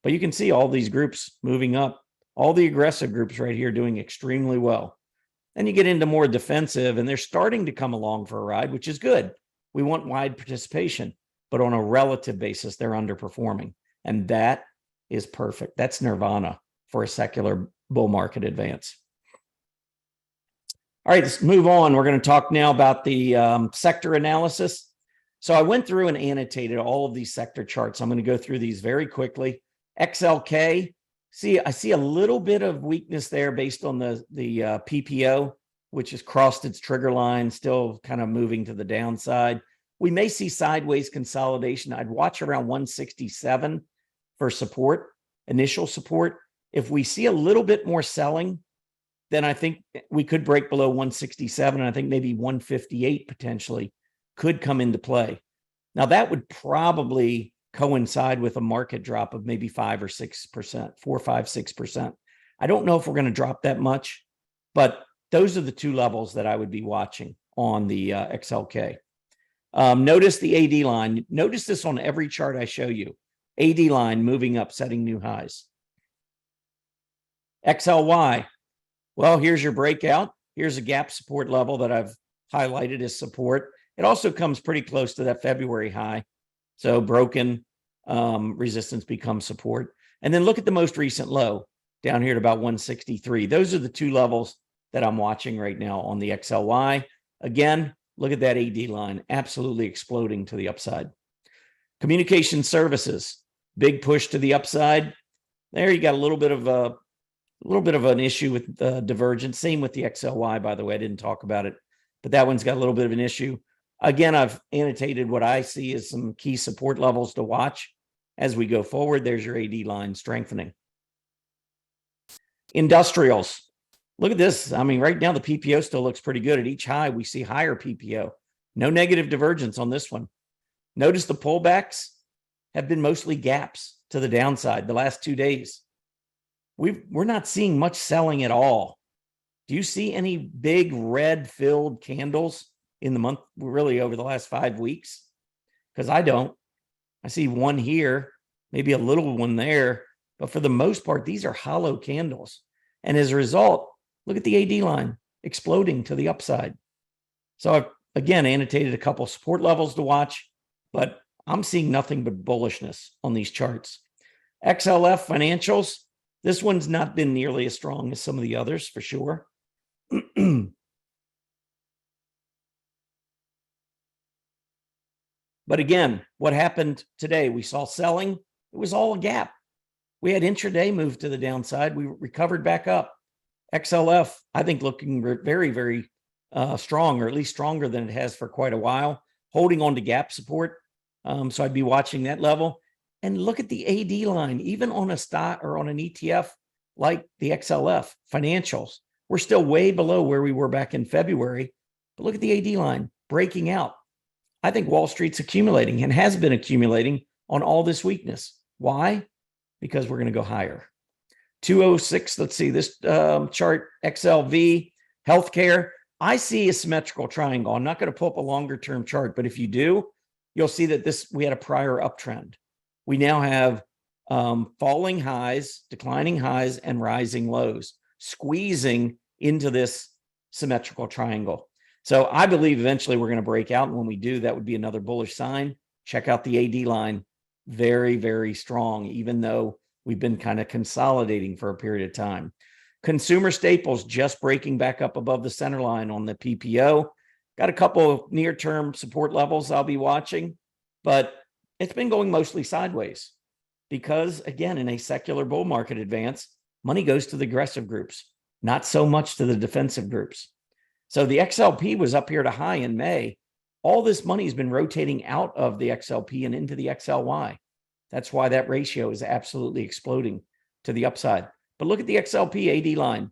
But you can see all these groups moving up, all the aggressive groups right here doing extremely well. Then you get into more defensive, and they're starting to come along for a ride, which is good. We want wide participation, but on a relative basis, they're underperforming. And that is perfect. That's nirvana for a secular bull market advance. All right, let's move on. We're going to talk now about the sector analysis. So I went through and annotated all of these sector charts. I'm going to go through these very quickly. XLK, I see a little bit of weakness there based on the PPO, which has crossed its trigger line, still kind of moving to the downside. We may see sideways consolidation. I'd watch around 167 for support, initial support. If we see a little bit more selling, then I think we could break below 167. And I think maybe 158 potentially could come into play. Now, that would probably coincide with a market drop of maybe 5 or 6%, 4, 5, 6%. I don't know if we're going to drop that much, but those are the 2 levels that I would be watching on the XLK. Notice the AD line. Notice this on every chart I show you. AD line moving up, setting new highs. XLY. Well, here's your breakout. Here's a gap support level that I've highlighted as support. It also comes pretty close to that February high. So broken resistance becomes support. And then look at the most recent low down here at about 163. Those are the 2 levels that I'm watching right now on the XLY. Again, look at that AD line, absolutely exploding to the upside. Communication services, big push to the upside. There you got a little bit of an issue with divergence. Same with the XLY, by the way. I didn't talk about it, but that one's got a little bit of an issue. Again, I've annotated what I see as some key support levels to watch as we go forward. There's your AD line strengthening. Industrials. Look at this. I mean, right now the PPO still looks pretty good. At each high, we see higher PPO. No negative divergence on this one. Notice the pullbacks have been mostly gaps to the downside the last 2 days. We're not seeing much selling at all. Do you see any big red filled candles in the month, really over the last 5 weeks? Because I don't. I see one here, maybe a little one there, but for the most part, these are hollow candles. And as a result, Look at the AD line exploding to the upside. So I've, again, annotated a couple support levels to watch, but I'm seeing nothing but bullishness on these charts. XLF financials, this one's not been nearly as strong as some of the others for sure. But again, what happened today? We saw selling. It was all a gap. We had intraday move to the downside. We recovered back up. XLF, I think, looking very, very strong, or at least stronger than it has for quite a while, holding on to gap support. So I'd be watching that level. And look at the AD line, even on a stock or on an ETF like the XLF financials. We're still way below where we were back in February. But look at the AD line breaking out. I think Wall Street's accumulating and has been accumulating on all this weakness. Why? Because we're going to go higher. 206, let's see this chart, XLV, healthcare. I see a symmetrical triangle. I'm not going to pull up a longer term chart, but if you do, you'll see that we had a prior uptrend. We now have falling highs, declining highs, and rising lows, squeezing into this symmetrical triangle. So I believe eventually we're going to break out. And when we do, that would be another bullish sign. Check out the AD line. Very, very strong, even though we've been kind of consolidating for a period of time. Consumer staples just breaking back up above the center line on the PPO. Got a couple of near-term support levels I'll be watching, but it's been going mostly sideways because, again, in a secular bull market advance, money goes to the aggressive groups, not so much to the defensive groups. So the XLP was up here to high in May. All this money has been rotating out of the XLP and into the XLY. That's why that ratio is absolutely exploding to the upside. But look at the XLP AD line.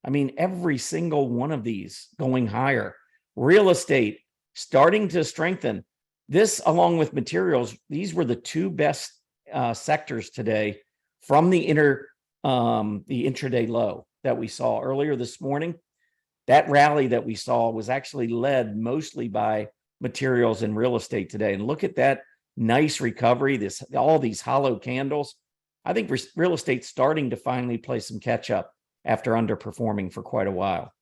I mean, every single one of these going higher. Real estate starting to strengthen. This, along with materials, these were the two best sectors today from the intraday low that we saw earlier this morning. That rally that we saw was actually led mostly by materials and real estate today. And look at that nice recovery, all these hollow candles. I think real estate's starting to finally play some catch up after underperforming for quite a while.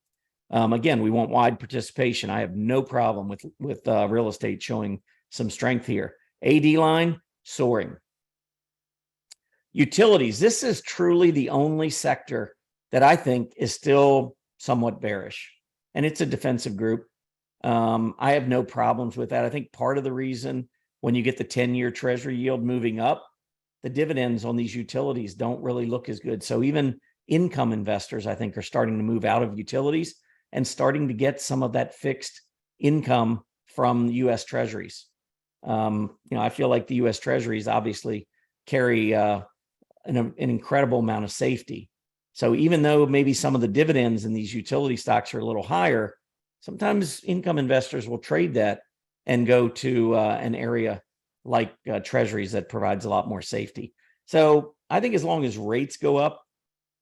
Again, we want wide participation. I have no problem with real estate showing some strength here. AD line soaring. Utilities. This is truly the only sector that I think is still somewhat bearish, and it's a defensive group. I have no problems with that. I think part of the reason when you get the 10-year treasury yield moving up, the dividends on these utilities don't really look as good. So even income investors, I think, are starting to move out of utilities and starting to get some of that fixed income from U.S. treasuries. I feel like the U.S. treasuries obviously carry an incredible amount of safety. So even though maybe some of the dividends in these utility stocks are a little higher, sometimes income investors will trade that and go to an area like treasuries that provides a lot more safety. So I think as long as rates go up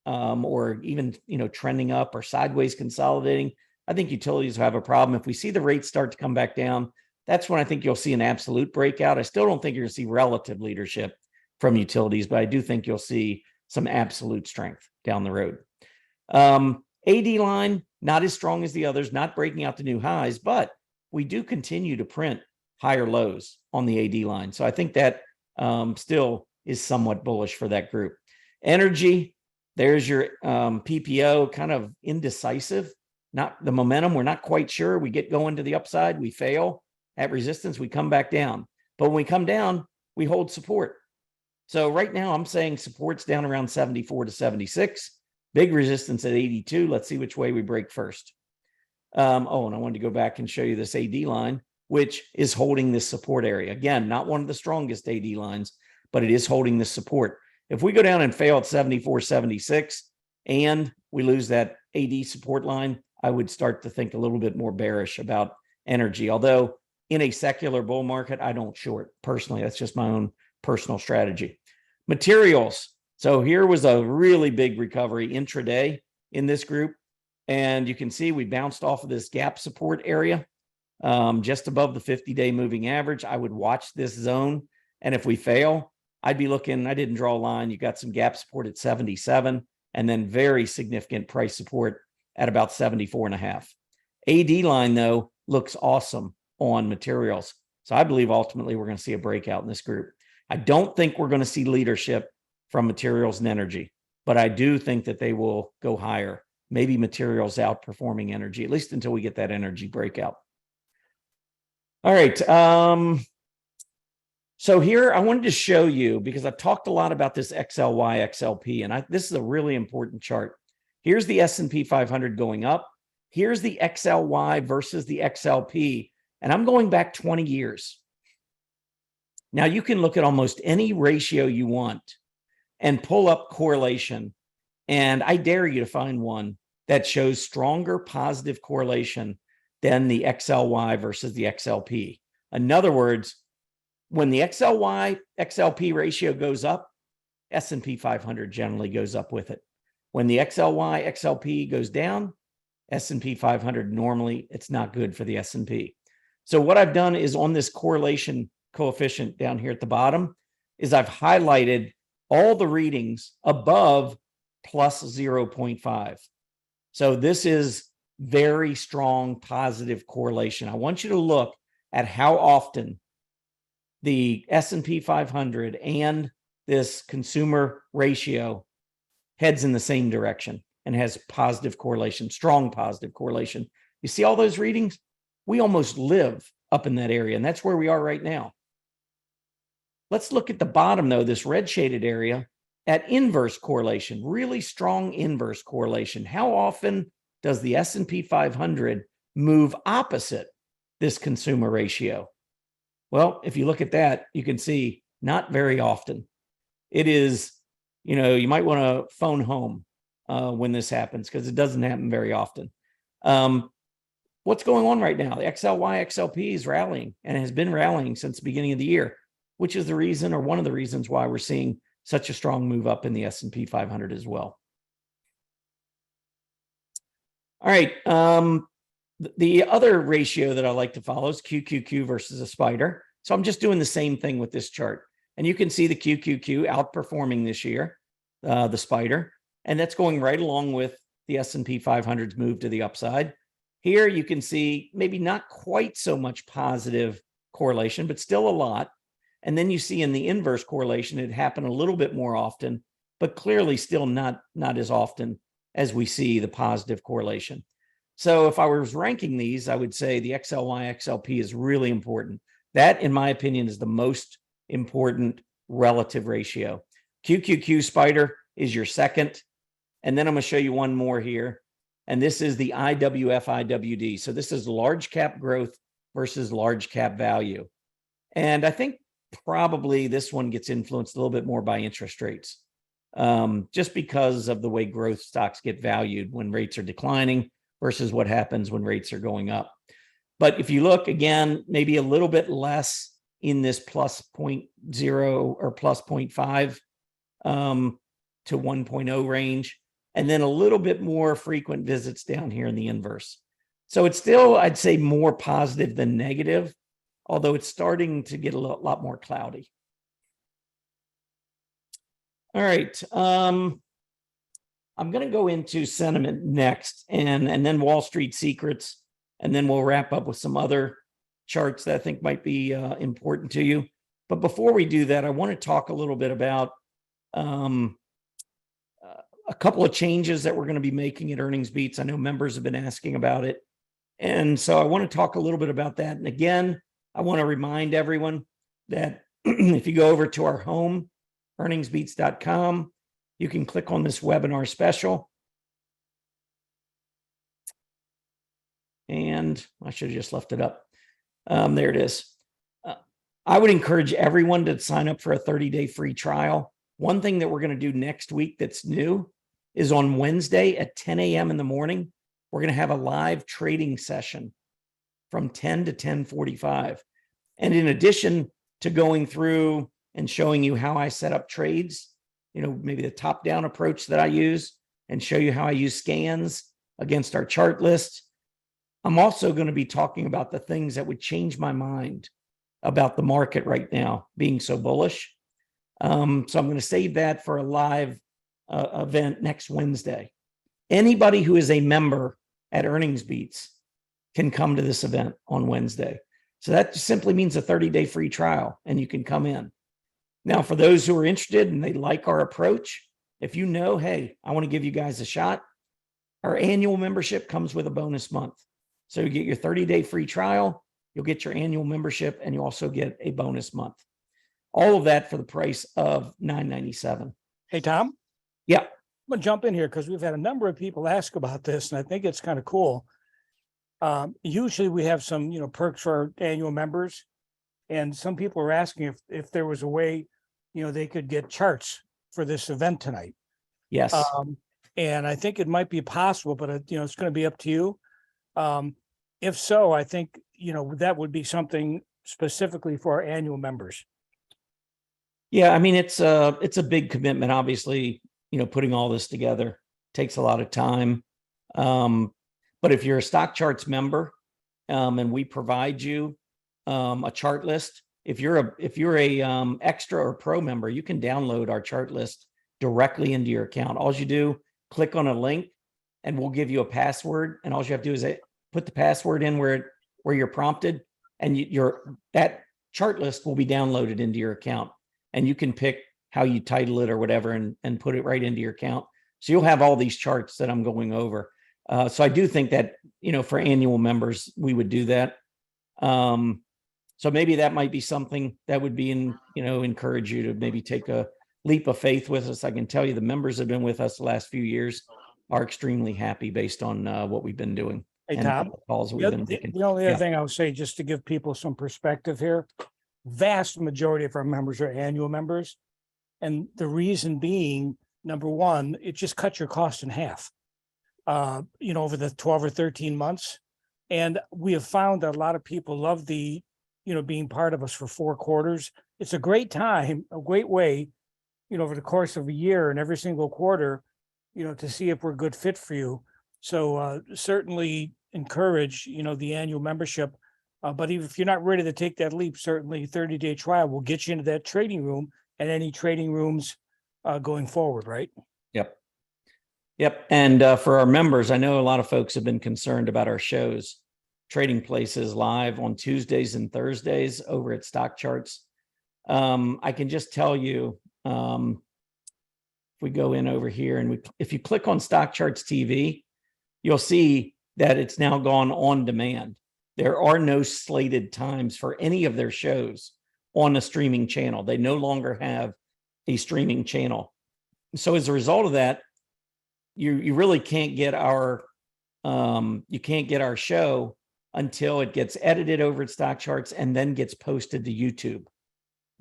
or even trending up or sideways consolidating, I think utilities have a problem. If we see the rates start to come back down, that's when I think you'll see an absolute breakout. I still don't think you're going to see relative leadership from utilities, but I do think you'll see some absolute strength down the road. AD line, not as strong as the others, not breaking out to new highs, but we do continue to print higher lows on the AD line. So I think that still is somewhat bullish for that group. Energy, there's your PPO, kind of indecisive. Not the momentum, we're not quite sure. We get going to the upside, we fail at resistance, we come back down. But when we come down, we hold support. So right now I'm saying support's down around 74 to 76. Big resistance at 82. Let's see which way we break first. And I wanted to go back and show you this AD line, which is holding this support area. Again, not one of the strongest AD lines, but it is holding this support. If we go down and fail at 74, 76, and we lose that AD support line, I would start to think a little bit more bearish about energy. Although in a secular bull market, I don't short personally. That's just my own personal strategy. Materials. So here was a really big recovery intraday in this group. And you can see we bounced off of this gap support area just above the 50-day moving average. I would watch this zone. And if we fail, I'd be looking, I didn't draw a line. You got some gap support at 77 and then very significant price support at about 74.5. AD line, though, looks awesome on materials. So I believe ultimately we're going to see a breakout in this group. I don't think we're going to see leadership from materials and energy, but I do think that they will go higher. Maybe materials outperforming energy, at least until we get that energy breakout. All right. So here I wanted to show you, because I've talked a lot about this XLY, XLP, and this is a really important chart. Here's the S&P 500 going up. Here's the XLY versus the XLP, and I'm going back 20 years. Now you can look at almost any ratio you want and pull up correlation, and I dare you to find one that shows stronger positive correlation than the XLY versus the XLP. In other words, when the XLY, XLP ratio goes up, S&P 500 generally goes up with it. When the XLY, XLP goes down, S&P 500 normally, it's not good for the S&P. So what I've done is on this correlation coefficient down here at the bottom is I've highlighted all the readings above plus 0.5. So this is very strong positive correlation. I want you to look at how often the S&P 500 and this consumer ratio heads in the same direction and has positive correlation, strong positive correlation. You see all those readings? We almost live up in that area, and that's where we are right now. Let's look at the bottom, though, this red shaded area at inverse correlation, really strong inverse correlation. How often does the S&P 500 move opposite this consumer ratio? Well, if you look at that, you can see not very often. It is, you might want to phone home when this happens, because it doesn't happen very often. What's going on right now? The XLY, XLP is rallying and has been rallying since the beginning of the year, which is the reason, or one of the reasons, why we're seeing such a strong move up in the S&P 500 as well. All right. The other ratio that I like to follow is QQQ versus a spider. So I'm just doing the same thing with this chart. And you can see the QQQ outperforming this year, the spider, and that's going right along with the S&P 500's move to the upside. Here you can see maybe not quite so much positive correlation, but still a lot. And then you see in the inverse correlation, it happened a little bit more often, but clearly still not as often as we see the positive correlation. So if I was ranking these, I would say the XLY, XLP is really important. That, in my opinion, is the most important relative ratio. QQQ spider is your second. And then I'm going to show you one more here. And this is the IWF IWD. So this is large cap growth versus large cap value. And I think probably this one gets influenced a little bit more by interest rates, just because of the way growth stocks get valued when rates are declining versus what happens when rates are going up. But if you look again, maybe a little bit less in this plus 0.0 or plus 0.5 to 1.0 range, and then a little bit more frequent visits down here in the inverse. So it's still, I'd say, more positive than negative, although it's starting to get a lot more cloudy. All right. I'm going to go into sentiment next, and then Wall Street secrets, and then we'll wrap up with some other charts that I think might be important to you. But before we do that, I want to talk a little bit about a couple of changes that we're going to be making at Earnings Beats. I know members have been asking about it. And so I want to talk a little bit about that. And again, I want to remind everyone that if you go over to our home, earningsbeats.com, you can click on this webinar special. And I should have just left it up. There it is. I would encourage everyone to sign up for a 30-day free trial. One thing that we're going to do next week that's new is on Wednesday at 10 a.m. in the morning, we're going to have a live trading session from 10 to 10:45. And in addition to going through and showing you how I set up trades, maybe the top-down approach that I use, and show you how I use scans against our chart list, I'm also going to be talking about the things that would change my mind about the market right now being so bullish. So I'm going to save that for a live event next Wednesday. Anybody who is a member at Earnings Beats can come to this event on Wednesday. So that simply means a 30-day free trial, and you can come in. Now, for those who are interested and they like our approach, if you know, hey, I want to give you guys a shot, our annual membership comes with a bonus month. So you get your 30-day free trial, you'll get your annual membership, and you also get a bonus month. All of that for the price of $9.97. Hey, Tom, Yeah. I'm gonna jump in here because we've had a number of people ask about this, and I think it's kind of cool. Usually we have some, perks for our annual members, and some people are asking if there was a way, they could get charts for this event tonight. Yes. And I think it might be possible, but it's going to be up to you. If so, I think, that would be something specifically for our annual members. Yeah, I mean, it's a big commitment. Obviously, putting all this together takes a lot of time. But if you're a Stock Charts member, and we provide you a chart list, if you're a extra or pro member, you can download our chart list directly into your account. All you do, click on a link, and we'll give you a password. And all you have to do is put the password in where you're prompted, and that chart list will be downloaded into your account. And you can pick how you title it or whatever, and put it right into your account. So you'll have all these charts that I'm going over. So I do think that, for annual members, we would do that. So maybe that might be something that would be encourage you to maybe take a leap of faith with us. I can tell you the members that have been with us the last few years are extremely happy based on what we've been doing. Hey, and Tom, the calls that we've been making. the only other thing I would say, just to give people some perspective here, vast majority of our members are annual members. And the reason being, number one, it just cuts your cost in half, over the 12 or 13 months. And we have found that a lot of people love the, being part of us for 4 quarters. It's a great time, a great way, over the course of a year and every single quarter, to see if we're a good fit for you. So certainly encourage, the annual membership. But even if you're not ready to take that leap, certainly 30-day trial will get you into that trading room and any trading rooms going forward, right? Yep. And for our members, I know a lot of folks have been concerned about our shows. Trading Places live on Tuesdays and Thursdays over at Stock Charts. I can just tell you, if we go in over here and if you click on Stock Charts TV, you'll see that it's now gone on demand. There are no slated times for any of their shows on a streaming channel. They no longer have a streaming channel. So as a result of that, you really can't get our show until it gets edited over at Stock Charts and then gets posted to YouTube.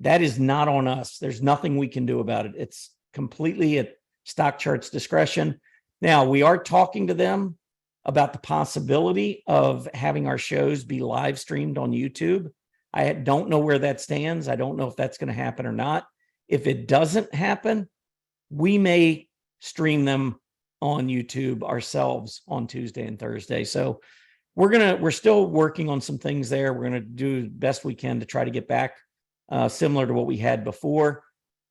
That is not on us. There's nothing we can do about it. It's completely at Stock Charts discretion. Now, we are talking to them about the possibility of having our shows be live streamed on YouTube. I don't know where that stands. I don't know if that's going to happen or not. If it doesn't happen, we may stream them on YouTube ourselves on Tuesday and Thursday. So we're still working on some things there. We're going to do the best we can to try to get back similar to what we had before.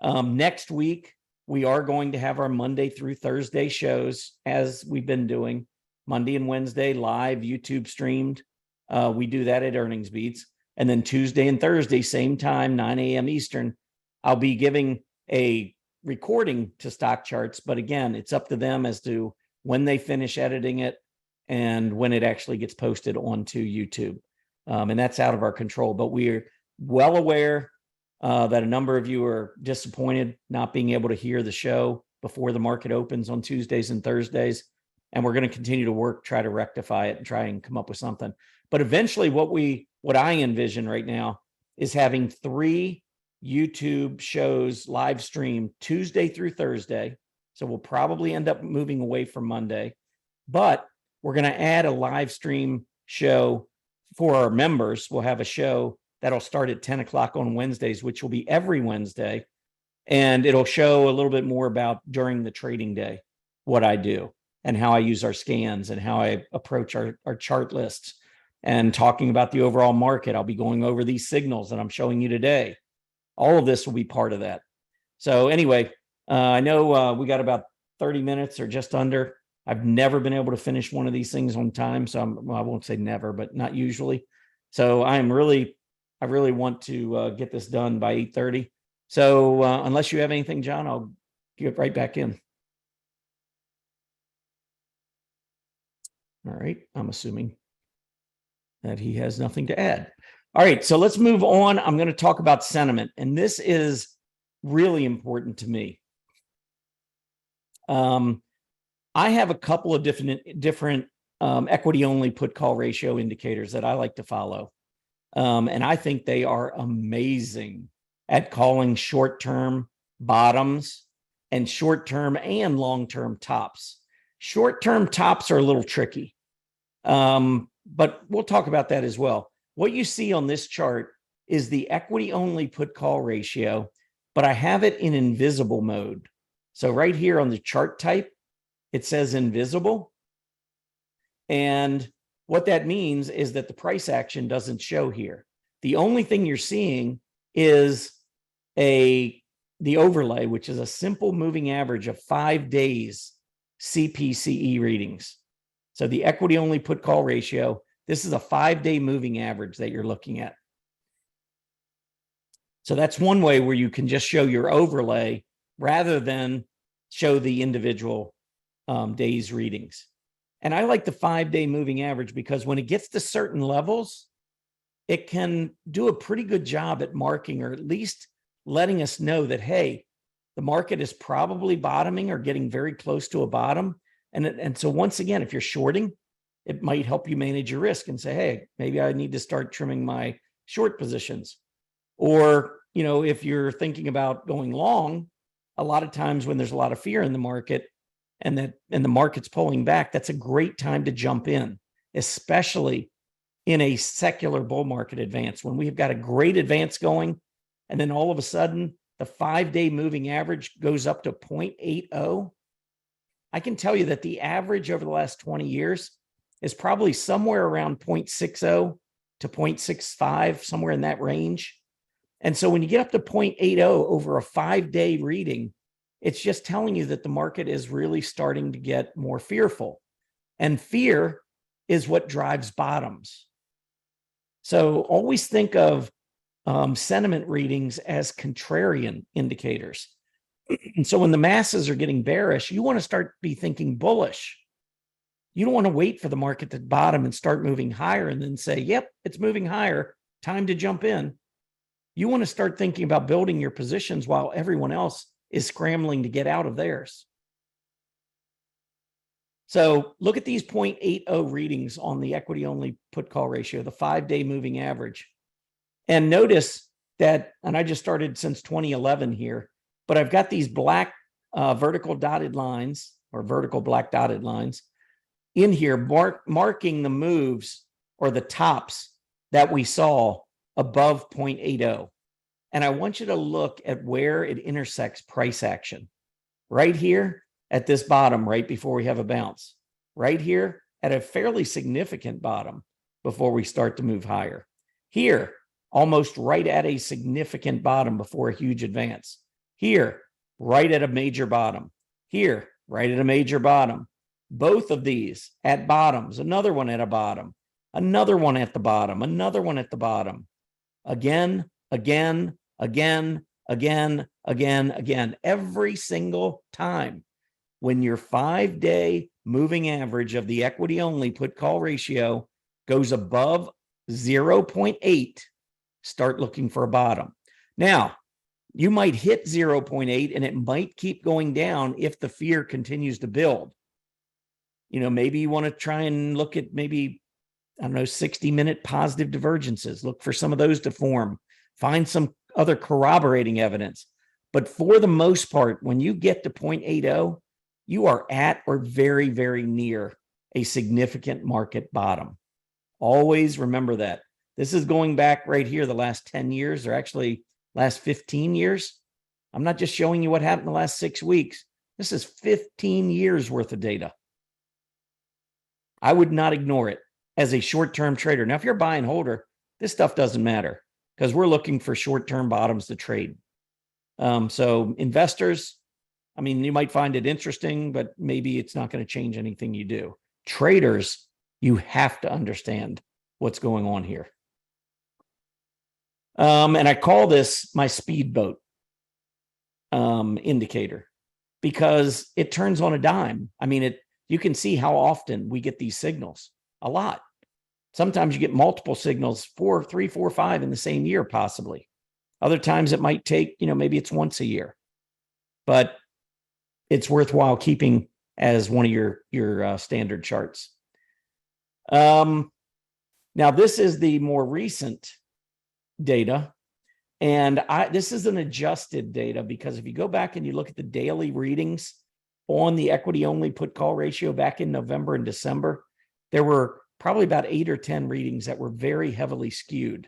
Next week, we are going to have our Monday through Thursday shows as we've been doing. Monday and Wednesday live, YouTube streamed. We do that at Earnings Beats. And then Tuesday and Thursday, same time, 9 a.m. Eastern, I'll be giving a recording to Stock Charts. But again, it's up to them as to when they finish editing it and when it actually gets posted onto YouTube. And that's out of our control. But we're well aware that a number of you are disappointed not being able to hear the show before the market opens on Tuesdays and Thursdays. And we're going to continue to try to rectify it and try and come up with something. But eventually what I envision right now is having 3 YouTube shows live streamed Tuesday through Thursday. So we'll probably end up moving away from Monday, but we're going to add a live stream show for our members. We'll have a show that'll start at 10 o'clock on Wednesdays, which will be every Wednesday. And it'll show a little bit more about during the trading day, what I do and how I use our scans and how I approach our chart lists and talking about the overall market. I'll be going over these signals that I'm showing you today. All of this will be part of that. So anyway, I know we got about 30 minutes or just under. I've never been able to finish one of these things on time. So I won't say never, but not usually. So I really want to get this done by 8:30. So unless you have anything, John, I'll get right back in. All right. I'm assuming that he has nothing to add. All right. So let's move on. I'm going to talk about sentiment. And this is really important to me. I have a couple of different equity only put call ratio indicators that I like to follow. And I think they are amazing at calling short-term bottoms and short-term and long-term tops. Short-term tops are a little tricky, but we'll talk about that as well. What you see on this chart is the equity only put call ratio, but I have it in invisible mode. So right here on the chart type, it says invisible. And what that means is that the price action doesn't show here. The only thing you're seeing is the overlay, which is a simple moving average of 5 days CPCE readings. So the equity only put call ratio, this is a 5-day moving average that you're looking at. So that's one way where you can just show your overlay rather than show the individual days readings. And I like the 5-day moving average because when it gets to certain levels, it can do a pretty good job at marking, or at least letting us know that, hey, the market is probably bottoming or getting very close to a bottom. And so once again, if you're shorting, it might help you manage your risk and say, hey, maybe I need to start trimming my short positions. Or, if you're thinking about going long, a lot of times when there's a lot of fear in the market and the market's pulling back, that's a great time to jump in, especially in a secular bull market advance. When we've got a great advance going, and then all of a sudden the 5-day moving average goes up to 0.80, I can tell you that the average over the last 20 years is probably somewhere around 0.60 to 0.65, somewhere in that range. And so when you get up to 0.80 over a 5-day reading, it's just telling you that the market is really starting to get more fearful. And fear is what drives bottoms. So always think of sentiment readings as contrarian indicators. And so when the masses are getting bearish, you want to start be thinking bullish. You don't want to wait for the market to bottom and start moving higher and then say, yep, it's moving higher, time to jump in. You want to start thinking about building your positions while everyone else is scrambling to get out of theirs. So look at these 0.80 readings on the equity only put call ratio, the 5-day moving average. And notice that, and I just started since 2011 here, but I've got these black vertical dotted lines, or vertical black dotted lines in here, marking the moves or the tops that we saw above 0.80. And I want you to look at where it intersects price action. Right here at this bottom, right before we have a bounce. Right here at a fairly significant bottom before we start to move higher. Here, almost right at a significant bottom before a huge advance. Here, right at a major bottom. Here, right at a major bottom. Both of these at bottoms, another one at a bottom, another one at the bottom, another one at the bottom. Again, again, again, again, again, again. Every single time when your 5-day moving average of the equity only put call ratio goes above 0.8, start looking for a bottom. Now, you might hit 0.8 and it might keep going down if the fear continues to build. Maybe you want to try and look at maybe, 60-minute positive divergences. Look for some of those to form. Find some other corroborating evidence. But for the most part, when you get to 0.80, you are at or very, very near a significant market bottom. Always remember that. This is going back right here the last 10 years, or actually last 15 years. I'm not just showing you what happened the last 6 weeks. This is 15 years worth of data. I would not ignore it as a short-term trader. Now, if you're a buy and holder, this stuff doesn't matter because we're looking for short-term bottoms to trade. So investors, I mean, you might find it interesting, but maybe it's not going to change anything you do. Traders, you have to understand what's going on here. And I call this my speedboat indicator because it turns on a dime. I mean, you can see how often we get these signals, a lot. Sometimes you get multiple signals, 3, 4, 5 in the same year, possibly. Other times it might take, maybe it's once a year, but it's worthwhile keeping as one of your standard charts. Now this is the more recent data, and this is an adjusted data because if you go back and you look at the daily readings on the equity only put call ratio back in November and December, there were probably about 8 or 10 readings that were very heavily skewed.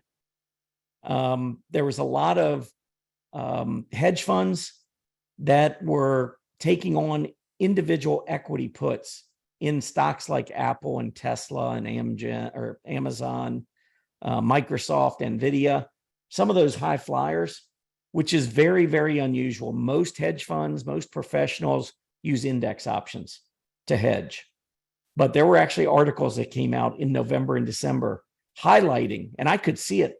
There was a lot of hedge funds that were taking on individual equity puts in stocks like Apple and Tesla and Amazon, Microsoft, Nvidia, some of those high flyers, which is very, very unusual. Most hedge funds, most professionals use index options to hedge. But there were actually articles that came out in November and December highlighting, and I could see it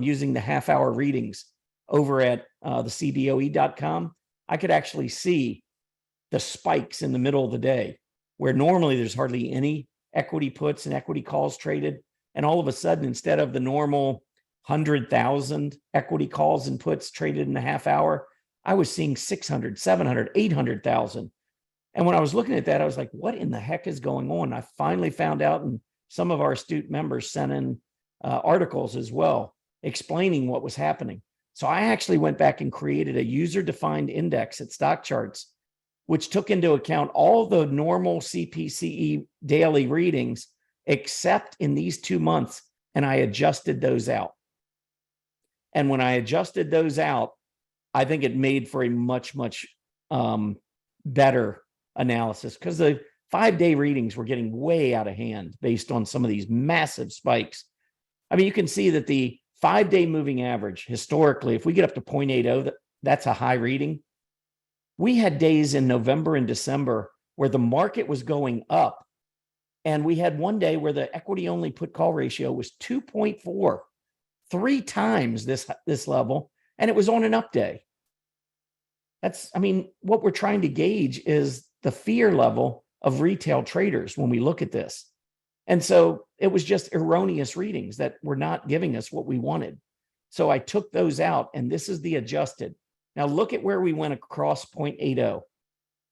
using the half-hour readings over at the cboe.com. I could actually see the spikes in the middle of the day where normally there's hardly any equity puts and equity calls traded. And all of a sudden, instead of the normal 100,000 equity calls and puts traded in a half hour, I was seeing 600, 700, 800,000. And when I was looking at that, I was like, what in the heck is going on? I finally found out, and some of our astute members sent in articles as well explaining what was happening. So I actually went back and created a user-defined index at Stock Charts, which took into account all the normal CPCE daily readings, except in these 2 months, and I adjusted those out. And when I adjusted those out, I think it made for a much, much better analysis because the 5-day readings were getting way out of hand based on some of these massive spikes. I mean, you can see that the 5-day moving average, historically, if we get up to 0.80, that's a high reading. We had days in November and December where the market was going up. And we had one day where the equity only put call ratio was 2.4, 3 times this level, and it was on an up day. What we're trying to gauge is the fear level of retail traders when we look at this. And so it was just erroneous readings that were not giving us what we wanted. So I took those out, and this is the adjusted. Now look at where we went across 0.80.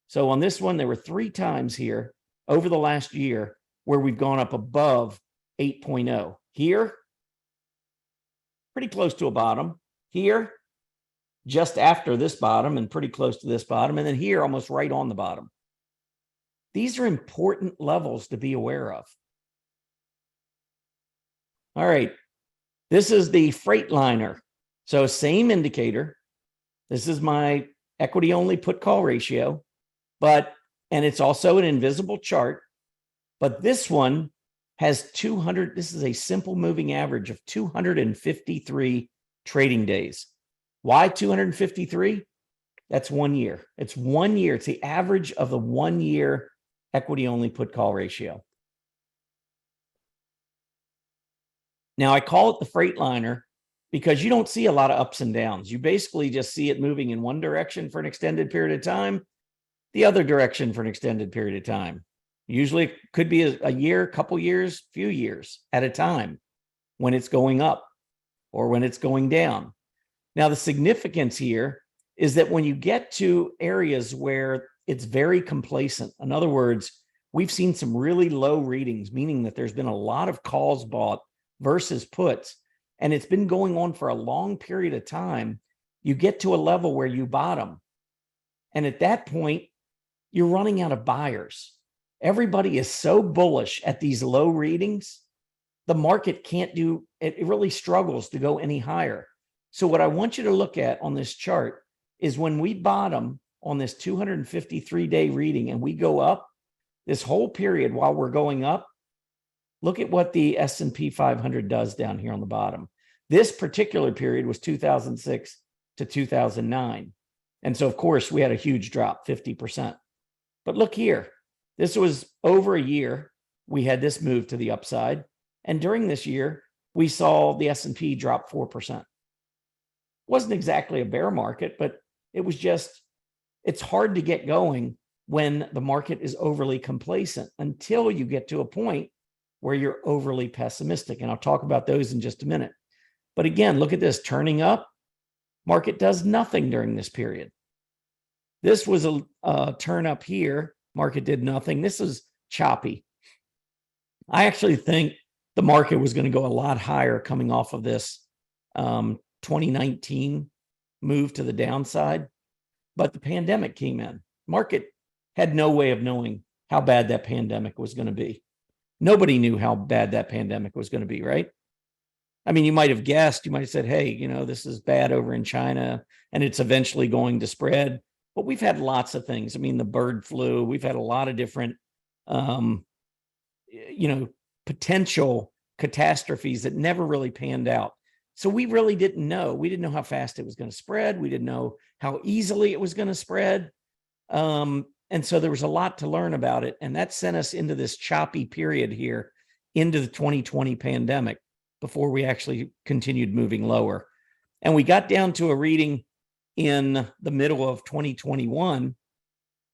So on this one, there were 3 times here over the last year where we've gone up above 8.0. Here, pretty close to a bottom. Here, just after this bottom and pretty close to this bottom. And then here, almost right on the bottom. These are important levels to be aware of. All right, this is the Freightliner. So same indicator. This is my equity only put call ratio, and it's also an invisible chart, but this one has 200. This is a simple moving average of 253 trading days. Why 253? That's 1 year. It's 1 year. It's the average of the 1 year equity only put call ratio. Now I call it the Freightliner because you don't see a lot of ups and downs. You basically just see it moving in one direction for an extended period of time, the other direction for an extended period of time. Usually it could be a year, couple years, few years at a time when it's going up or when it's going down. Now, the significance here is that when you get to areas where it's very complacent, in other words, we've seen some really low readings, meaning that there's been a lot of calls bought versus puts, and it's been going on for a long period of time, you get to a level where you bottom. And at that point, you're running out of buyers. Everybody is so bullish at these low readings, the market can't do, it really struggles to go any higher. So what I want you to look at on this chart is when we bottom on this 253-day reading and we go up, this whole period while we're going up, look at what the S&P 500 does down here on the bottom. This particular period was 2006 to 2009. And so, of course, we had a huge drop, 50%. But look here, this was over a year. We had this move to the upside. And during this year, we saw the S&P drop 4%. Wasn't exactly a bear market, but it was just, it's hard to get going when the market is overly complacent until you get to a point where you're overly pessimistic. And I'll talk about those in just a minute. But again, look at this, turning up. Market does nothing during this period. This was a turn up here. Market did nothing. This is choppy. I actually think the market was going to go a lot higher coming off of this 2019 move to the downside, but the pandemic came in. Market had no way of knowing how bad that pandemic was going to be. Nobody knew how bad that pandemic was going to be, right? I mean, you might have guessed, you might have said, hey, you know, this is bad over in China and it's eventually going to spread. But we've had lots of things. I mean, the bird flu, we've had a lot of different, potential catastrophes that never really panned out. So we really didn't know. We didn't know how fast it was going to spread. We didn't know how easily it was going to spread. And so there was a lot to learn about it. And that sent us into this choppy period here into the 2020 pandemic before we actually continued moving lower. And we got down to a reading in the middle of 2021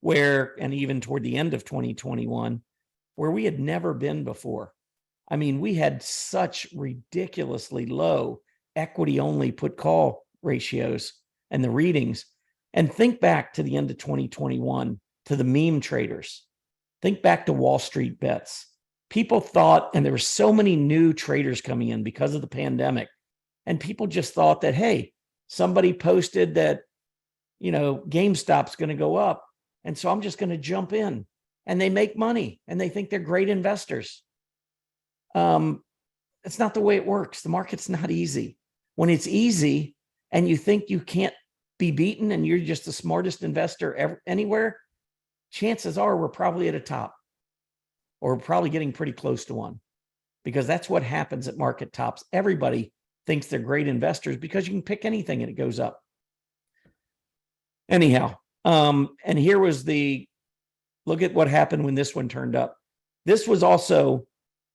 and even toward the end of 2021, where we had never been before. I mean, we had such ridiculously low equity only put call ratios and the readings. And think back to the end of 2021 to the meme traders. Think back to Wall Street bets. People thought, and there were so many new traders coming in because of the pandemic, and people just thought that, hey, somebody posted that, GameStop's going to go up. And so I'm just going to jump in, and they make money and they think they're great investors. It's not the way it works. The market's not easy. When it's easy and you think you can't be beaten and you're just the smartest investor anywhere, chances are we're probably at a top, or probably getting pretty close to one, because that's what happens at market tops. Everybody thinks they're great investors because you can pick anything and it goes up. Anyhow, and here was look at what happened when this one turned up. This was also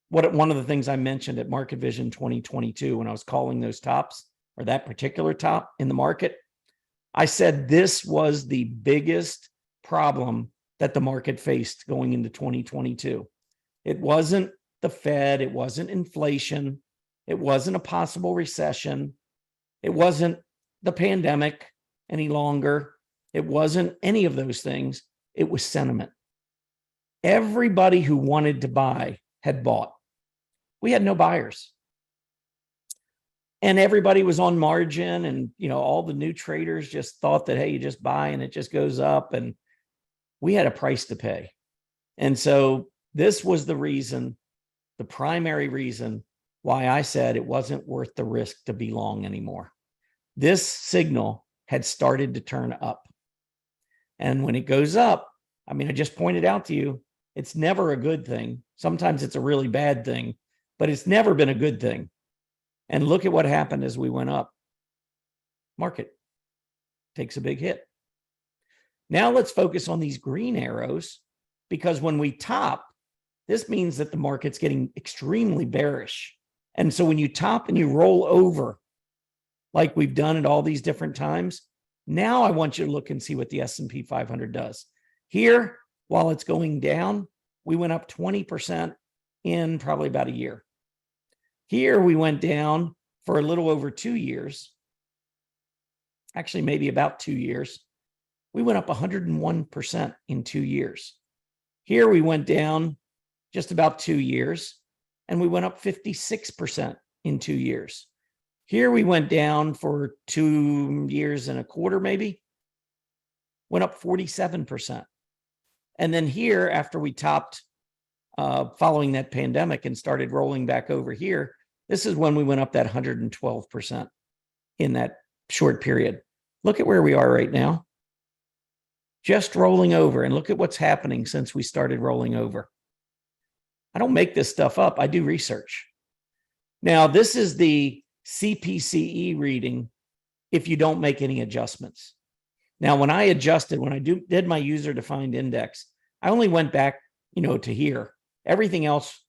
one of the things I mentioned at Market Vision 2022 when I was calling those tops, or that particular top in the market. I said this was the biggest problem that the market faced going into 2022. It wasn't the Fed, it wasn't inflation, it wasn't a possible recession, it wasn't the pandemic any longer, it wasn't any of those things, it was sentiment. Everybody who wanted to buy had bought. We had no buyers. And everybody was on margin, and all the new traders just thought that, hey, you just buy and it just goes up, and we had a price to pay. And so this was the primary reason why I said it wasn't worth the risk to be long anymore. This signal had started to turn up. And when it goes up, I just pointed out to you, it's never a good thing. Sometimes it's a really bad thing, but it's never been a good thing. And look at what happened as we went up. Market takes a big hit. Now let's focus on these green arrows, because when we top, this means that the market's getting extremely bearish. And so when you top and you roll over, like we've done at all these different times, now I want you to look and see what the S&P 500 does. Here, while it's going down, we went up 20% in probably about a year. Here we went down for a little over 2 years. Actually, maybe about 2 years. We went up 101% in 2 years. Here we went down just about 2 years, and we went up 56% in 2 years. Here we went down for 2 years and a quarter, maybe, went up 47%. And then here, after we topped following that pandemic and started rolling back over here, this is when we went up that 112% in that short period. Look at where we are right now. Just rolling over, and look at what's happening since we started rolling over. I don't make this stuff up. I do research. Now, this is the CPCE reading if you don't make any adjustments. Now, when I adjusted, when I did my user defined index, I only went back, to here. Everything else,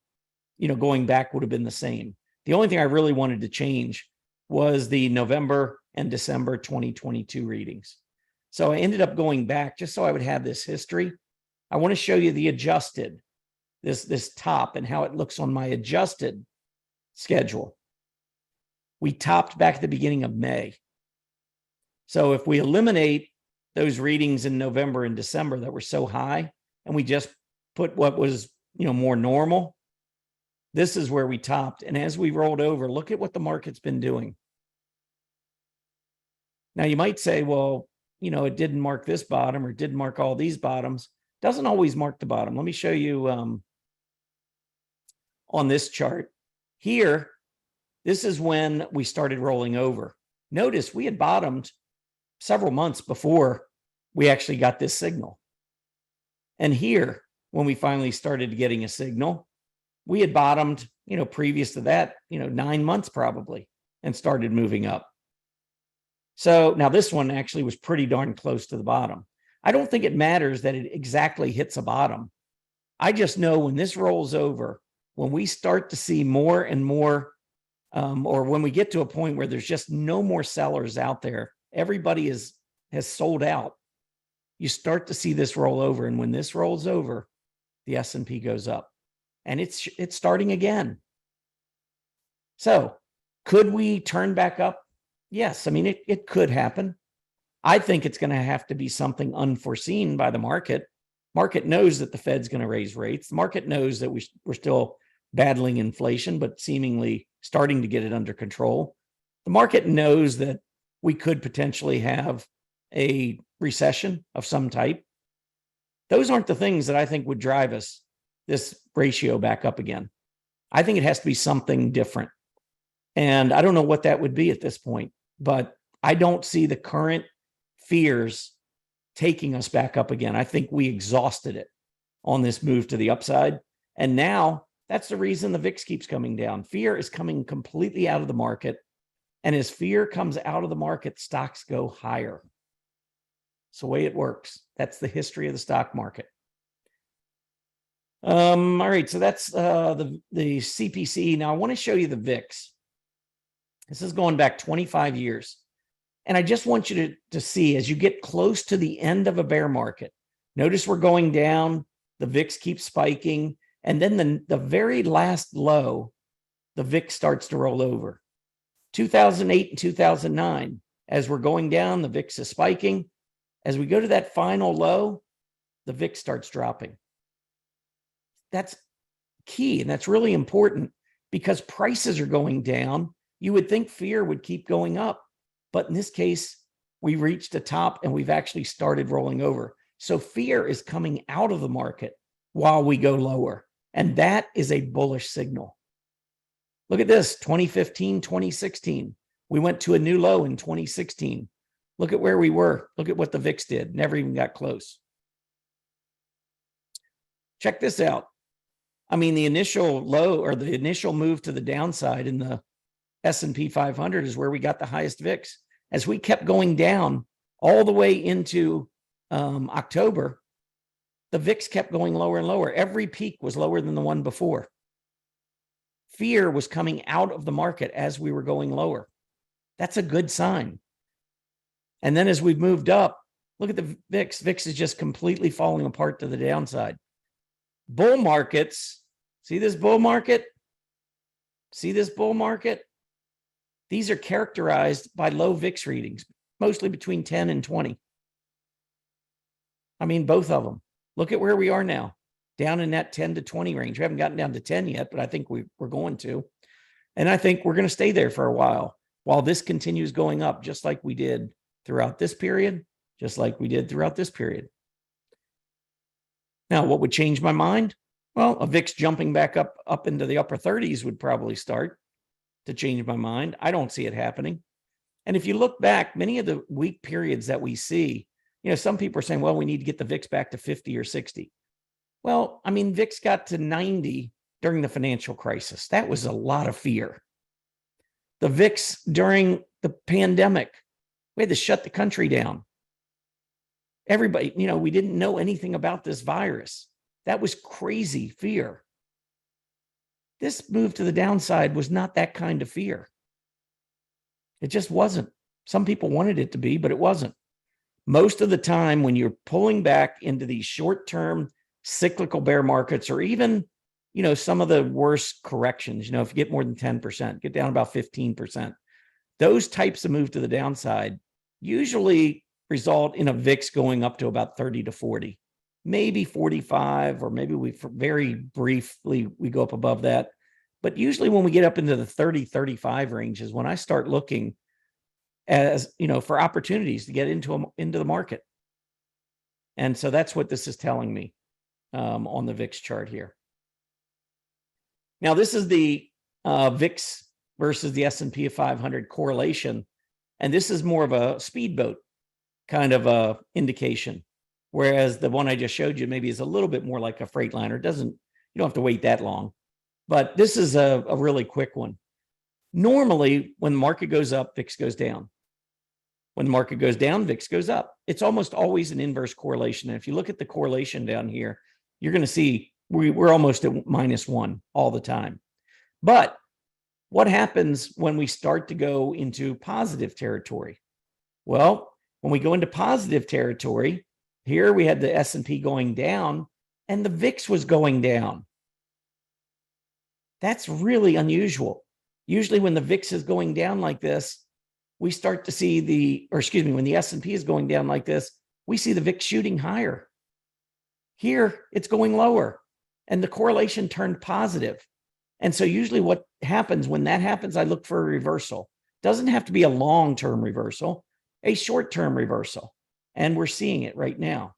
going back would have been the same. The only thing I really wanted to change was the November and December 2022 readings. So I ended up going back just so I would have this history. I want to show you the adjusted, this top and how it looks on my adjusted schedule. We topped back at the beginning of May. So if we eliminate those readings in November and December that were so high, and we just put what was, more normal, this is where we topped. And as we rolled over, look at what the market's been doing. Now you might say, well, it didn't mark this bottom or it didn't mark all these bottoms. Doesn't always mark the bottom. Let me show you on this chart here. This is when we started rolling over. Notice we had bottomed several months before we actually got this signal. And here, when we finally started getting a signal, we had bottomed, previous to that, 9 months probably, and started moving up. So now this one actually was pretty darn close to the bottom. I don't think it matters that it exactly hits a bottom. I just know when this rolls over, when we start to see more and more, or when we get to a point where there's just no more sellers out there, everybody has sold out. You start to see this roll over, and when this rolls over, the S&P goes up, and it's starting again. So, could we turn back up? Yes, I mean it could happen. I think it's going to have to be something unforeseen by the market. Market knows that the Fed's going to raise rates. The market knows that we're still battling inflation, but seemingly starting to get it under control. The market knows that we could potentially have a recession of some type. Those aren't the things that I think would drive us this ratio back up again. I think it has to be something different. And I don't know what that would be at this point, but I don't see the current fears taking us back up again. I think we exhausted it on this move to the upside. And now that's the reason the VIX keeps coming down. Fear is coming completely out of the market. And as fear comes out of the market, stocks go higher. It's the way it works. That's the history of the stock market. All right, so that's the CPC. Now I want to show you the VIX. This is going back 25 years. And I just want you to see as you get close to the end of a bear market, notice we're going down, the VIX keeps spiking, and then the very last low, the VIX starts to roll over. 2008 and 2009, as we're going down, the VIX is spiking. As we go to that final low, the VIX starts dropping. That's key, and that's really important because prices are going down. You would think fear would keep going up, but in this case, we reached a top and we've actually started rolling over. So fear is coming out of the market while we go lower, and that is a bullish signal. Look at this, 2015, 2016. We went to a new low in 2016. Look at where we were. Look at what the VIX did. Never even got close. Check this out. I mean, the initial low or the initial move to the downside in the S&P 500 is where we got the highest VIX. As we kept going down all the way into October, the VIX kept going lower and lower. Every peak was lower than the one before. Fear was coming out of the market as we were going lower. That's a good sign. And then as we've moved up, look at the VIX. VIX is just completely falling apart to the downside. Bull markets, see this bull market? See this bull market? These are characterized by low VIX readings, mostly between 10 and 20. I mean, both of them. Look at where we are now, down in that 10 to 20 range. We haven't gotten down to 10 yet, but I think we're going to. And I think we're going to stay there for a while this continues going up, just like we did throughout this period, just like we did throughout this period. Now, what would change my mind? Well, a VIX jumping back up into the upper 30s would probably start to change my mind. I don't see it happening. And if you look back, many of the weak periods that we see, some people are saying, well, we need to get the VIX back to 50 or 60. Well, I mean, VIX got to 90 during the financial crisis. That was a lot of fear. The VIX during the pandemic, we had to shut the country down. Everybody, we didn't know anything about this virus. That was crazy fear. This move to the downside was not that kind of fear. It just wasn't. Some people wanted it to be, but it wasn't. Most of the time, when you're pulling back into these short-term cyclical bear markets, or even, some of the worst corrections, if you get more than 10%, get down about 15%, those types of move to the downside usually result in a VIX going up to about 30 to 40, maybe 45, or maybe we very briefly we go up above that. But usually when we get up into the 30, 35 range is when I start looking as, for opportunities to get into the market. And so that's what this is telling me on the VIX chart here. Now, this is the VIX versus the S&P 500 correlation. And this is more of a speedboat kind of a indication. Whereas the one I just showed you maybe is a little bit more like a freight liner. You don't have to wait that long. But this is a really quick one. Normally, when the market goes up, VIX goes down. When the market goes down, VIX goes up. It's almost always an inverse correlation. And if you look at the correlation down here, you're going to see we're almost at -1 all the time. But what happens when we start to go into positive territory? Well, when we go into positive territory, here we had the S&P going down and the VIX was going down. That's really unusual. Usually when the VIX is going down like this, we start to see when the S&P is going down like this, we see the VIX shooting higher. Here, it's going lower, and the correlation turned positive. And so usually what happens when that happens, I look for a reversal. Doesn't have to be a long-term reversal, a short-term reversal. And we're seeing it right now.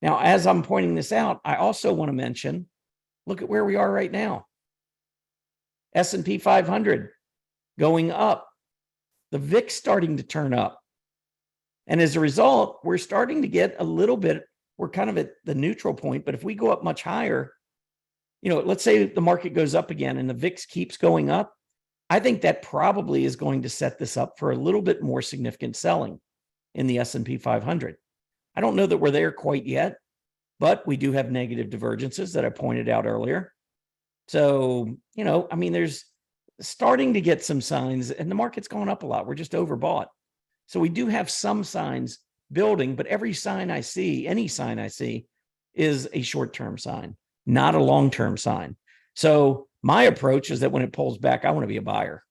Now, as I'm pointing this out, I also want to mention, look at where we are right now. S&P 500 going up. The VIX starting to turn up. And as a result, we're starting to get a little bit, we're kind of at the neutral point, but if we go up much higher, let's say the market goes up again and the VIX keeps going up, I think that probably is going to set this up for a little bit more significant selling in the S&P 500. I don't know that we're there quite yet, but we do have negative divergences that I pointed out earlier. So, there's starting to get some signs, and the market's going up a lot. We're just overbought. So we do have some signs building, but every sign I see, any sign I see, is a short-term sign, not a long-term sign. So my approach is that when it pulls back, I want to be a buyer.